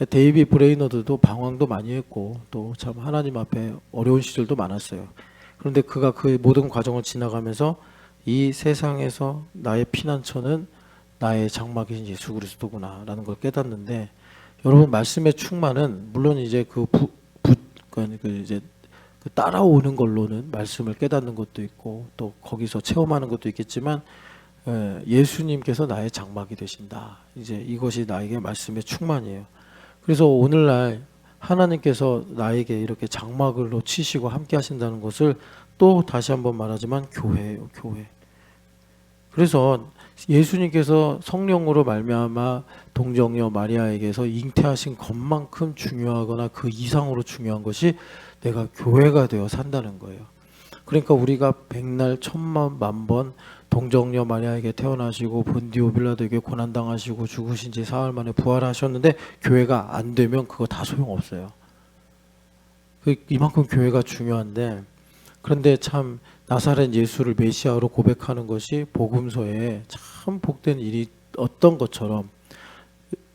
A: 예. 데이비드 브레이너드도 방황도 많이 했고 또 참 하나님 앞에 어려운 시절도 많았어요. 그런데 그가 그 모든 과정을 지나가면서 이 세상에서 나의 피난처는 나의 장막이신 예수 그리스도구나라는 걸 깨닫는데, 여러분 말씀의 충만은 물론 이제 이제 그 따라오는 걸로는 말씀을 깨닫는 것도 있고 또 거기서 체험하는 것도 있겠지만, 예수님께서 나의 장막이 되신다. 이제 이것이 나에게 말씀의 충만이에요. 그래서 오늘날 하나님께서 나에게 이렇게 장막으로 치시고 함께 하신다는 것을 또 다시 한번 말하지만 교회예요, 교회. 그래서 예수님께서 성령으로 말미암아 동정녀 마리아에게서 잉태하신 것만큼 중요하거나 그 이상으로 중요한 것이 내가 교회가 되어 산다는 거예요. 그러니까 우리가 백날 천만 만번 동정녀 마리아에게 태어나시고 본디오 빌라도에게 고난당하시고 죽으신 지 사흘 만에 부활하셨는데 교회가 안 되면 그거 다 소용없어요. 이만큼 교회가 중요한데, 그런데 참 나사렛 예수를 메시아로 고백하는 것이 복음서에 참 복된 일이 어떤 것처럼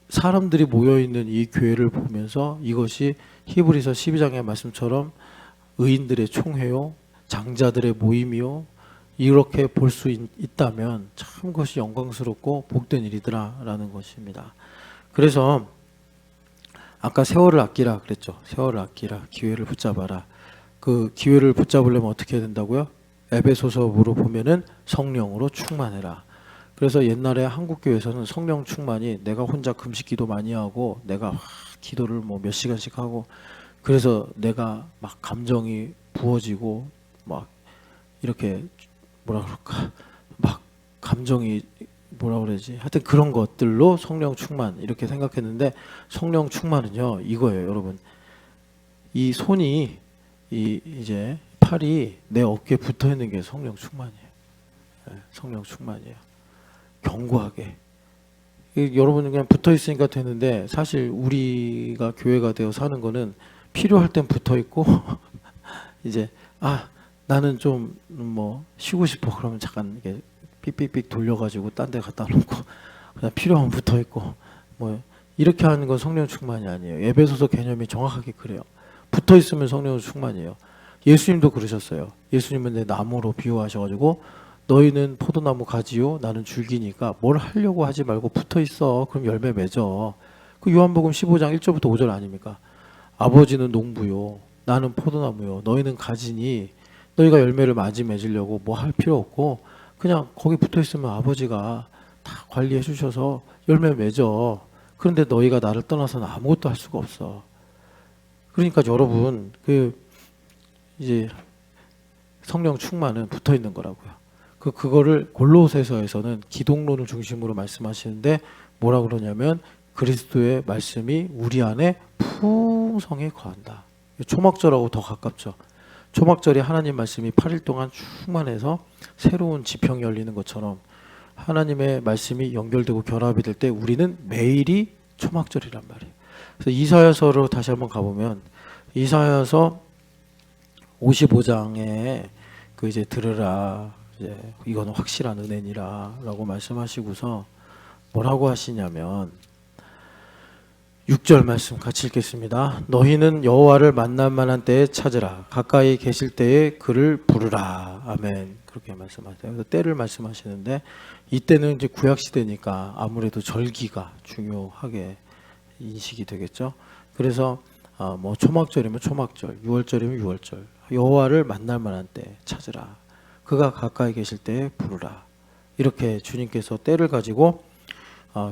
A: 사람들이 모여있는 이 교회를 보면서 이것이 히브리서 12장의 말씀처럼 의인들의 총회요, 장자들의 모임이요, 이렇게 볼 수 있다면 참 그것이 영광스럽고 복된 일이더라 라는 것입니다. 그래서 아까 세월을 아끼라 그랬죠. 세월을 아끼라, 기회를 붙잡아라. 그 기회를 붙잡으려면 어떻게 해야 된다고요? 에베소서로 보면은 성령으로 충만해라. 그래서 옛날에 한국교회에서는 성령 충만이 내가 혼자 금식 기도 많이 하고 내가 기도를 뭐 몇 시간씩 하고 그래서 내가 막 감정이 부어지고 막 이렇게 뭐라 그럴까 막 감정이 뭐라 그러지, 하여튼 그런 것들로 성령 충만 이렇게 생각했는데, 성령 충만은요 이거예요, 여러분. 이 손이 이제 팔이 내 어깨에 붙어 있는 게 성령 충만이에요. 성령 충만이에요. 견고하게. 여러분 그냥 붙어 있으니까 되는데, 사실 우리가 교회가 되어 사는 거는 필요할 땐 붙어 있고 이제 나는 좀 뭐 쉬고 싶어 그러면 잠깐 이게 삑삑삑 돌려가지고 딴 데 갖다 놓고 그냥 필요하면 붙어 있고 뭐 이렇게 하는 건 성령 충만이 아니에요. 에베소서 개념이 정확하게 그래요. 붙어 있으면 성령 충만이에요. 예수님도 그러셨어요. 예수님은 내 나무로 비유하셔가지고 너희는 포도나무 가지요 나는 줄기니까 뭘 하려고 하지 말고 붙어 있어. 그럼 열매 맺어. 그 요한복음 15장 1절부터 5절 아닙니까? 아버지는 농부요 나는 포도나무요 너희는 가지니 너희가 열매를 많이 맺으려고 뭐 할 필요 없고 그냥 거기 붙어 있으면 아버지가 다 관리해 주셔서 열매 맺어. 그런데 너희가 나를 떠나서는 아무것도 할 수가 없어. 그러니까 여러분 이제 성령 충만은 붙어 있는 거라고요. 그거를 골로새서에서는 기독론을 중심으로 말씀하시는데 뭐라 그러냐면 그리스도의 말씀이 우리 안에 풍성히 거한다. 초막절하고 더 가깝죠. 초막절이 하나님 말씀이 8일 동안 충만해서 새로운 지평이 열리는 것처럼 하나님의 말씀이 연결되고 결합이 될 때 우리는 매일이 초막절이란 말이에요. 그래서 이사야서로 다시 한번 가보면 이사야서 55장에 이제 들으라, 이제 이거는 확실한 은혜니라라고 말씀하시고서 뭐라고 하시냐면 6절 말씀 같이 읽겠습니다. 너희는 여호와를 만날 만한 때에 찾으라. 가까이 계실 때에 그를 부르라. 아멘. 그렇게 말씀하세요. 그래서 때를 말씀하시는데 이때는 이제 구약 시대니까 아무래도 절기가 중요하게 인식이 되겠죠. 그래서 뭐 초막절이면 초막절, 6월절이면 6월절. 여호와를 만날 만한 때 찾으라. 그가 가까이 계실 때에 부르라. 이렇게 주님께서 때를 가지고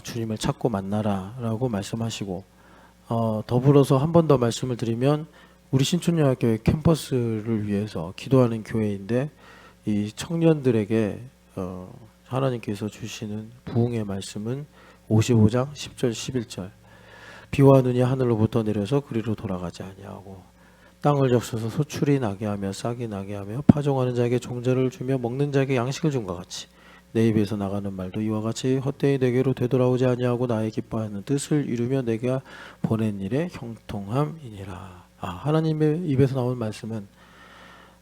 A: 주님을 찾고 만나라 라고 말씀하시고, 더불어서 한 번 더 말씀을 드리면 우리 신촌여학교회 캠퍼스를 위해서 기도하는 교회인데 이 청년들에게 하나님께서 주시는 부흥의 말씀은 55장 10절 11절 비와 눈이 하늘로부터 내려서 그리로 돌아가지 아니하고 땅을 적셔서 소출이 나게 하며 싹이 나게 하며 파종하는 자에게 종자를 주며 먹는 자에게 양식을 준과 같이 내 입에서 나가는 말도 이와 같이 헛되이 내게로 되돌아오지 아니하고 나의 기뻐하는 뜻을 이루며 내가 보낸 일에 형통함이니라. 하나님의 입에서 나오는 말씀은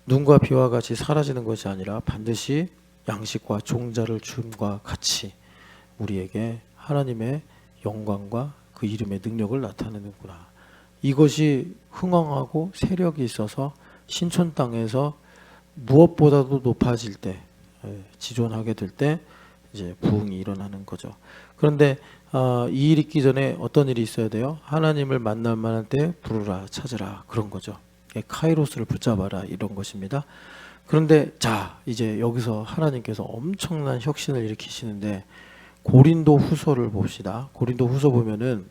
A: 눈과 비와 같이 사라지는 것이 아니라 반드시 양식과 종자를 줌과 같이 우리에게 하나님의 영광과 그 이름의 능력을 나타내는구나. 이것이 흥왕하고 세력이 있어서 신촌 땅에서 무엇보다도 높아질 때, 지존하게 될 때 이제 부흥이 일어나는 거죠. 그런데 이 일 있기 전에 어떤 일이 있어야 돼요? 하나님을 만날 만한 때 부르라 찾으라 그런 거죠. 카이로스를 붙잡아라 이런 것입니다. 그런데 자 이제 여기서 하나님께서 엄청난 혁신을 일으키시는데 고린도 후서를 봅시다. 고린도 후서 보면은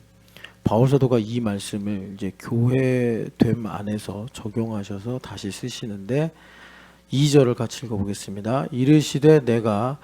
A: 바울 사도가 이 말씀을 이제 교회됨 안에서 적용하셔서 다시 쓰시는데 2절을 같이 읽어보겠습니다. 이르시되 내가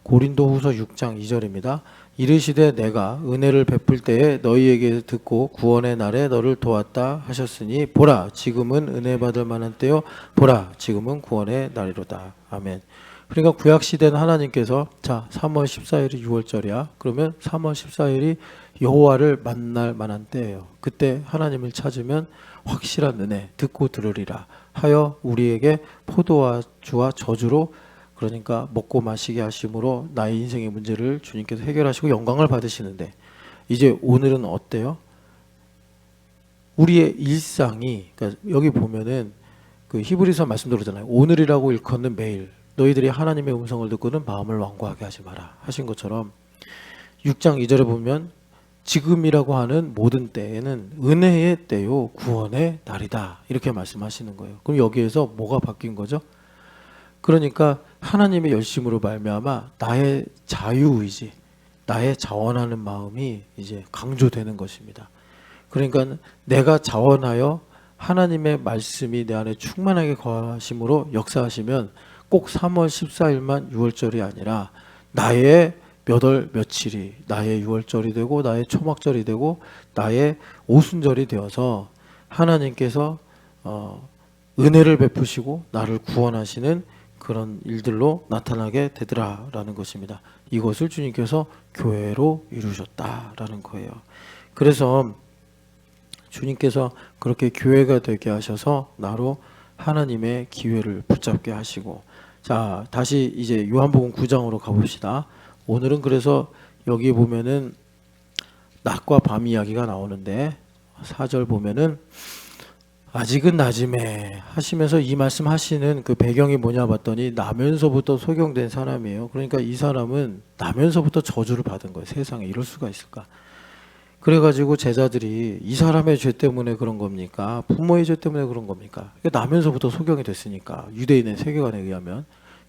A: 고린도 후서 6장 2절입니다. 이르시되 내가 은혜를 베풀 때에 너희에게 듣고 구원의 날에 너를 도왔다 하셨으니 보라 지금은 은혜 받을 만한 때요 보라 지금은 구원의 날이로다. 아멘. 그러니까 구약시대는 하나님께서 3월 14일이 6월절이야. 그러면 3월 14일이 여호와를 만날 만한 때예요. 그때 하나님을 찾으면 확실한 은혜 듣고 들으리라 하여 우리에게 포도와 주와 저주로 그러니까 먹고 마시게 하심으로 나의 인생의 문제를 주님께서 해결하시고 영광을 받으시는데 이제 오늘은 어때요? 우리의 일상이 그러니까 여기 보면은 그 히브리서 말씀대로 잖아요. 오늘이라고 일컫는 매일 너희들이 하나님의 음성을 듣고는 마음을 완고하게 하지 마라 하신 것처럼 6장 2절에 보면 지금이라고 하는 모든 때에는 은혜의 때요 구원의 날이다 이렇게 말씀하시는 거예요. 그럼 여기에서 뭐가 바뀐 거죠? 그러니까 하나님의 열심으로 말미암아 나의 자유의지 나의 자원하는 마음이 이제 강조되는 것입니다. 그러니까 내가 자원하여 하나님의 말씀이 내 안에 충만하게 거하심으로 역사하시면 꼭 3월 14일만 6월절이 아니라 나의 몇 월 며칠이 나의 6월절이 되고 나의 초막절이 되고 나의 오순절이 되어서 하나님께서 은혜를 베푸시고 나를 구원하시는 그런 일들로 나타나게 되더라라는 것입니다. 이것을 주님께서 교회로 이루셨다라는 거예요. 그래서 주님께서 그렇게 교회가 되게 하셔서 나로 하나님의 기회를 붙잡게 하시고 자 다시 이제 요한복음 9장으로 가봅시다. 오늘은 그래서 여기 보면은 낮과 밤 이야기가 나오는데 4절 보면은 아직은 낮음에 하시면서 이 말씀 하시는 그 배경이 뭐냐 봤더니 나면서부터 소경된 사람이에요. 그러니까 이 사람은 나면서부터 저주를 받은 거예요. 세상에 이럴 수가 있을까? 그래가지고 제자들이 이 사람의 죄 때문에 그런 겁니까? 부모의 죄 때문에 그런 겁니까? 그러니까 나면서부터 소경이 됐으니까 유대인의 세계관에 의하면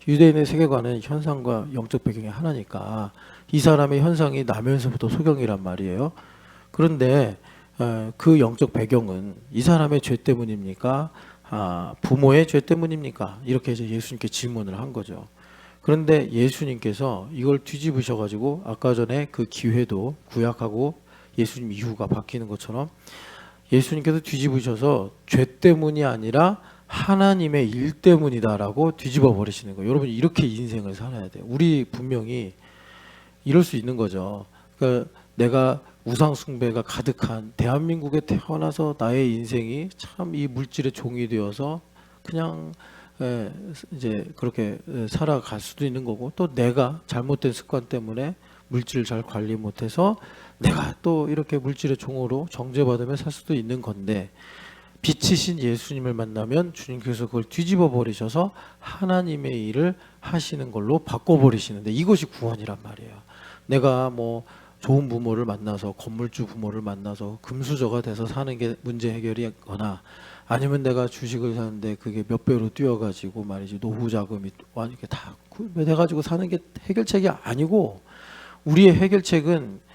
A: 유대인의 세계관은 현상과 영적 배경이 하나니까 이 사람의 현상이 나면서부터 소경이란 말이에요. 그런데 그 영적 배경은 이 사람의 죄 때문입니까? 부모의 죄 때문입니까? 이렇게 이제 예수님께 질문을 한 거죠. 그런데 예수님께서 이걸 뒤집으셔가지고 아까 전에 그 기회도 구약하고 예수님 이후가 바뀌는 것처럼 예수님께서 뒤집으셔서 죄 때문이 아니라 하나님의 일 때문이다라고 뒤집어 버리시는 거예요. 여러분 이렇게 인생을 살아야 돼요. 우리 분명히 이럴 수 있는 거죠. 그러니까 내가 우상 숭배가 가득한 대한민국에 태어나서 나의 인생이 참 이 물질의 종이 되어서 그냥 이제 그렇게 살아갈 수도 있는 거고 또 내가 잘못된 습관 때문에 물질을 잘 관리 못해서 내가 또 이렇게 물질의 종으로 정죄받으며 살 수도 있는 건데 빛이신 예수님을 만나면 주님께서 그걸 뒤집어 버리셔서 하나님의 일을 하시는 걸로 바꿔버리시는데 이것이 구원이란 말이에요. 내가 뭐 좋은 부모를 만나서 건물주 부모를 만나서 금수저가 돼서 사는 게 문제 해결이거나 아니면 내가 주식을 사는데 그게 몇 배로 뛰어가지고 말이지 노후 자금이 이렇게 다 돼가지고 사는 게 해결책이 아니고 우리의 해결책은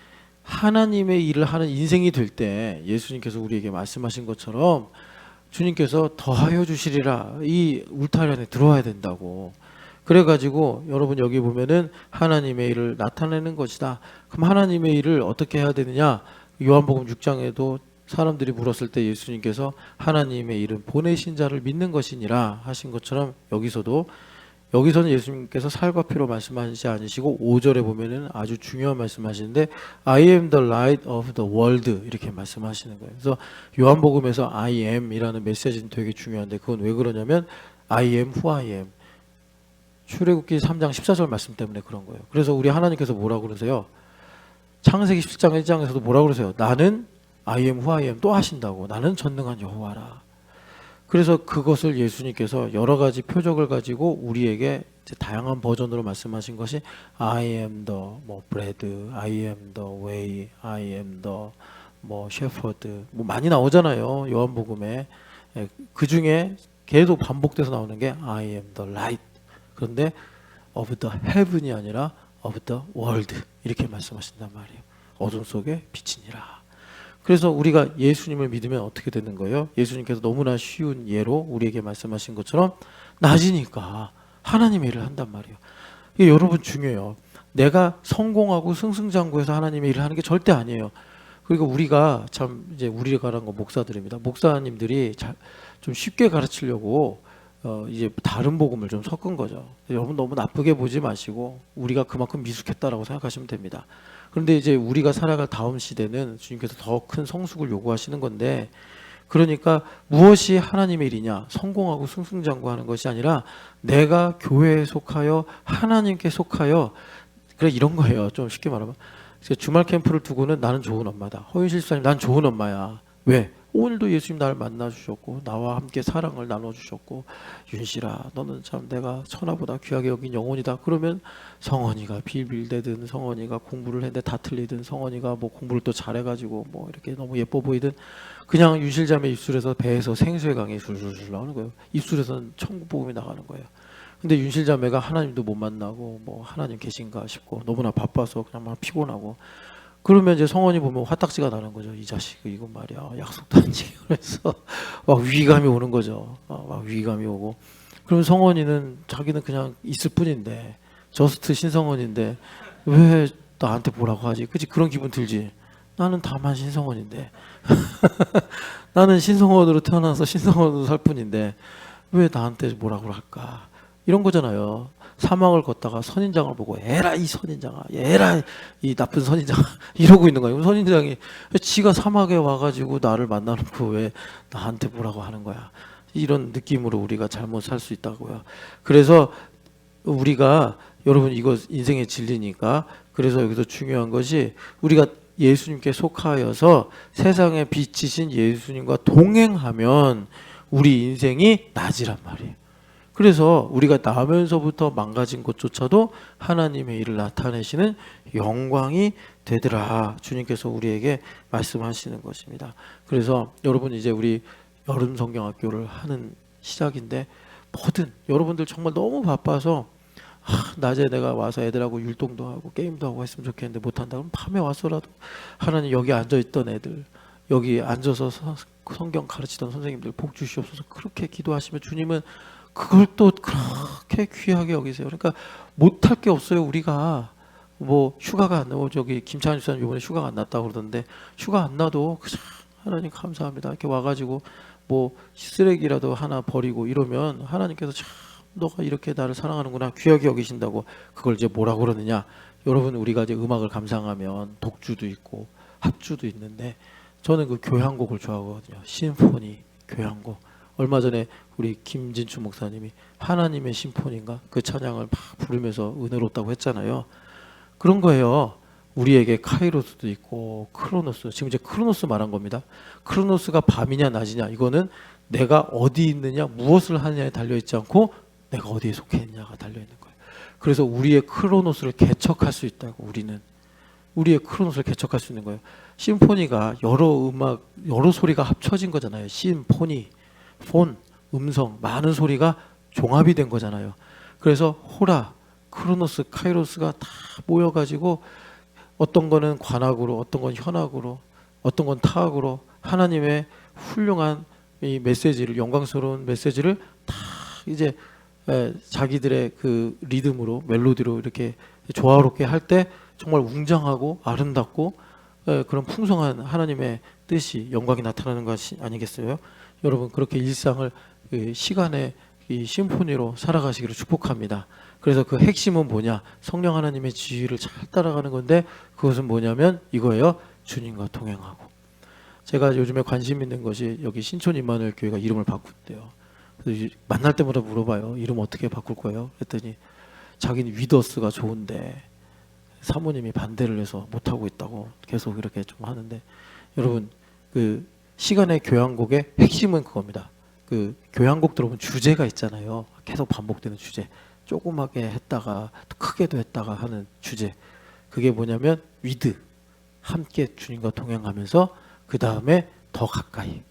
A: 하나님의 일을 하는 인생이 될 때 예수님께서 우리에게 말씀하신 것처럼 주님께서 더하여 주시리라 이 울타리 안에 들어와야 된다고. 그래가지고 여러분 여기 보면은 하나님의 일을 나타내는 것이다. 그럼 하나님의 일을 어떻게 해야 되느냐? 요한복음 6장에도 사람들이 물었을 때 예수님께서 하나님의 일은 보내신 자를 믿는 것이니라 하신 것처럼 여기서는 예수님께서 살과 피로 말씀하시지 않으시고 5절에 보면은 아주 중요한 말씀하시는데 I am the light of the world 이렇게 말씀하시는 거예요. 그래서 요한복음에서 I am이라는 메시지는 되게 중요한데 그건 왜 그러냐면 I am who I am. 출애굽기 3장 14절 말씀 때문에 그런 거예요. 그래서 우리 하나님께서 뭐라고 그러세요? 창세기 17장 1장에서도 뭐라고 그러세요? 나는 I am who I am 또 하신다고. 나는 전능한 여호와라. 그래서 그것을 예수님께서 여러 가지 표적을 가지고 우리에게 이제 다양한 버전으로 말씀하신 것이 I am the bread, I am the way, I am the shepherd 많이 나오잖아요. 요한복음에. 그 중에 계속 반복돼서 나오는 게 I am the light. 그런데 of the heaven이 아니라 of the world 이렇게 말씀하신단 말이에요. 어둠 속에 빛이니라. 그래서 우리가 예수님을 믿으면 어떻게 되는 거예요? 예수님께서 너무나 쉬운 예로 우리에게 말씀하신 것처럼 낮으니까 하나님의 일을 한단 말이에요. 이게 여러분 중요해요. 내가 성공하고 승승장구해서 하나님의 일을 하는 게 절대 아니에요. 그리고 우리가 참 이제 우리가란 거 목사들입니다. 목사님들이 좀 쉽게 가르치려고 이제 다른 복음을 좀 섞은 거죠. 여러분 너무 나쁘게 보지 마시고 우리가 그만큼 미숙했다라고 생각하시면 됩니다. 그런데 이제 우리가 살아갈 다음 시대는 주님께서 더 큰 성숙을 요구하시는 건데 그러니까 무엇이 하나님의 일이냐? 성공하고 승승장구하는 것이 아니라 내가 교회에 속하여 하나님께 속하여 그래 이런 거예요. 좀 쉽게 말하면 주말 캠프를 두고는 나는 좋은 엄마다. 허윤실 집사님 난 좋은 엄마야. 왜? 오늘도 예수님 나를 만나주셨고 나와 함께 사랑을 나눠주셨고 윤실아 너는 참 내가 천하보다 귀하게 여긴 영혼이다. 그러면 성원이가 빌빌대든 성원이가 공부를 했는데 다 틀리든 성원이가 공부를 또 잘해가지고 이렇게 너무 예뻐 보이든 그냥 윤실자매 입술에서 배에서 생수의 강이 술술술 나오는 거예요. 입술에서는 천국 복음이 나가는 거예요. 근데 윤실자매가 하나님도 못 만나고 하나님 계신가 싶고 너무나 바빠서 그냥 막 피곤하고 그러면 이제 성원이 보면 화딱지가 나는 거죠. 이 자식 이거 말이야 약속도 안 지키고 그래서 막 위감이 오는 거죠. 막 위감이 오고 그러면 성원이는 자기는 그냥 있을 뿐인데 저스트 신성원인데 왜 나한테 뭐라고 하지? 그치 그런 기분 들지. 나는 다만 신성원인데 나는 신성원으로 태어나서 신성원으로 살 뿐인데 왜 나한테 뭐라고 할까? 이런 거잖아요. 사막을 걷다가 선인장을 보고 에라 이 선인장아 에라 이 나쁜 선인장아 이러고 있는 거예요. 선인장이 지가 사막에 와가지고 나를 만나놓고 왜 나한테 뭐라고 하는 거야. 이런 느낌으로 우리가 잘못 살 수 있다고요. 그래서 우리가 여러분 이거 인생의 진리니까 그래서 여기서 중요한 것이 우리가 예수님께 속하여서 세상의 빛이신 예수님과 동행하면 우리 인생이 낮이란 말이에요. 그래서 우리가 나면서부터 망가진 것조차도 하나님의 일을 나타내시는 영광이 되더라. 주님께서 우리에게 말씀하시는 것입니다. 그래서 여러분 이제 우리 여름 성경학교를 하는 시작인데 뭐든 여러분들 정말 너무 바빠서 낮에 내가 와서 애들하고 율동도 하고 게임도 하고 했으면 좋겠는데 못한다 그러면 밤에 와서라도 하나님 여기 앉아있던 애들 여기 앉아서 성경 가르치던 선생님들 복 주시옵소서 그렇게 기도하시면 주님은 그걸 또 그렇게 귀하게 여기세요. 그러니까 못할 게 없어요. 우리가 휴가가 안 나고 저기 김찬희 집사님 이번에 휴가가 안 났다고 그러던데 휴가 안 나도 하나님 감사합니다. 이렇게 와가지고 쓰레기라도 하나 버리고 이러면 하나님께서 참 너가 이렇게 나를 사랑하는구나 귀하게 여기신다고 그걸 이제 뭐라고 그러느냐. 여러분 우리가 이제 음악을 감상하면 독주도 있고 합주도 있는데 저는 그 교향곡을 좋아하거든요. 심포니 교향곡. 얼마 전에 우리 김진추 목사님이 하나님의 심포니인가 그 찬양을 막 부르면서 은혜롭다고 했잖아요. 그런 거예요. 우리에게 카이로스도 있고 크로노스 지금 이제 크로노스 말한 겁니다. 크로노스가 밤이냐 낮이냐 이거는 내가 어디 있느냐 무엇을 하느냐에 달려있지 않고 내가 어디에 속해 있느냐가 달려있는 거예요. 그래서 우리의 크로노스를 개척할 수 있다고 우리는 우리의 크로노스를 개척할 수 있는 거예요. 심포니가 여러 음악 여러 소리가 합쳐진 거잖아요. 심포니 폰, 음성, 많은 소리가 종합이 된 거잖아요. 그래서 호라, 크로노스, 카이로스가 다 모여가지고 어떤 거는 관악으로, 어떤 건 현악으로, 어떤 건 타악으로 하나님의 훌륭한 이 메시지를 영광스러운 메시지를 다 이제 자기들의 그 리듬으로 멜로디로 이렇게 조화롭게 할 때 정말 웅장하고 아름답고 그런 풍성한 하나님의 뜻이 영광이 나타나는 것이 아니겠어요? 여러분 그렇게 일상을 시간의 이 심포니로 살아가시기를 축복합니다. 그래서 그 핵심은 뭐냐? 성령 하나님의 지휘를 잘 따라가는 건데 그것은 뭐냐면 이거예요. 주님과 동행하고. 제가 요즘에 관심 있는 것이 여기 신촌 임마누엘 교회가 이름을 바꾼대요. 그래서 만날 때마다 물어봐요. 이름 어떻게 바꿀 거예요? 그랬더니 자기는 위더스가 좋은데 사모님이 반대를 해서 못하고 있다고 계속 이렇게 좀 하는데, 여러분 그 시간의 교향곡의 핵심은 그겁니다. 그 교향곡 들어보면 주제가 있잖아요. 계속 반복되는 주제. 조그맣게 했다가 또 크게도 했다가 하는 주제. 그게 뭐냐면 위드, 함께 주님과 동행하면서 그 다음에 더 가까이.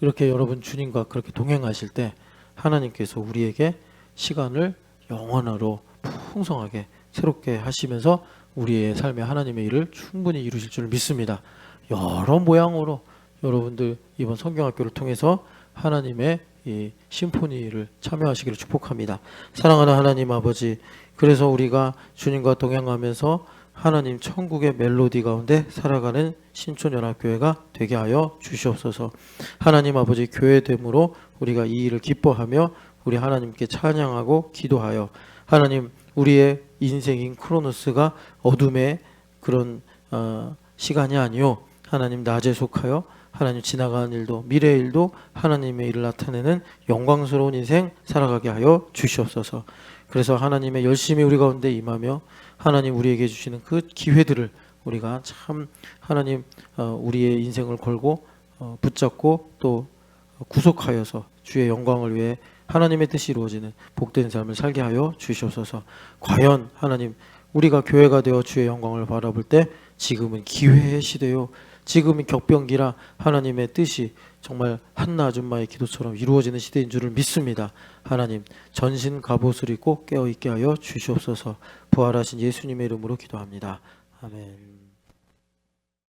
A: 그렇게 여러분 주님과 그렇게 동행하실 때 하나님께서 우리에게 시간을 영원으로 풍성하게 새롭게 하시면서 우리의 삶에 하나님의 일을 충분히 이루실 줄 믿습니다. 여러 모양으로 여러분들 이번 성경학교를 통해서 하나님의 이 심포니를 참여하시기를 축복합니다. 사랑하는 하나님 아버지, 그래서 우리가 주님과 동행하면서 하나님 천국의 멜로디 가운데 살아가는 신촌연합교회가 되게 하여 주시옵소서. 하나님 아버지, 교회됨으로 우리가 이 일을 기뻐하며 우리 하나님께 찬양하고 기도하여 하나님 우리의 인생인 크로노스가 어둠의 그런 시간이 아니요 하나님 낮에 속하여 하나님 지나가는 일도 미래의 일도 하나님의 일을 나타내는 영광스러운 인생 살아가게 하여 주시옵소서. 그래서 하나님의 열심히 우리 가운데 임하며 하나님 우리에게 주시는 그 기회들을 우리가 참 하나님 우리의 인생을 걸고 붙잡고 또 구속하여서 주의 영광을 위해 하나님의 뜻이 이루어지는 복된 삶을 살게 하여 주시옵소서. 과연 하나님 우리가 교회가 되어 주의 영광을 바라볼 때 지금은 기회의 시대요, 지금은 격변기라 하나님의 뜻이 정말 한나 아줌마의 기도처럼 이루어지는 시대인 줄을 믿습니다. 하나님 전신 갑옷을 입고 깨어있게 하여 주시옵소서. 부활하신 예수님의 이름으로 기도합니다. 아멘.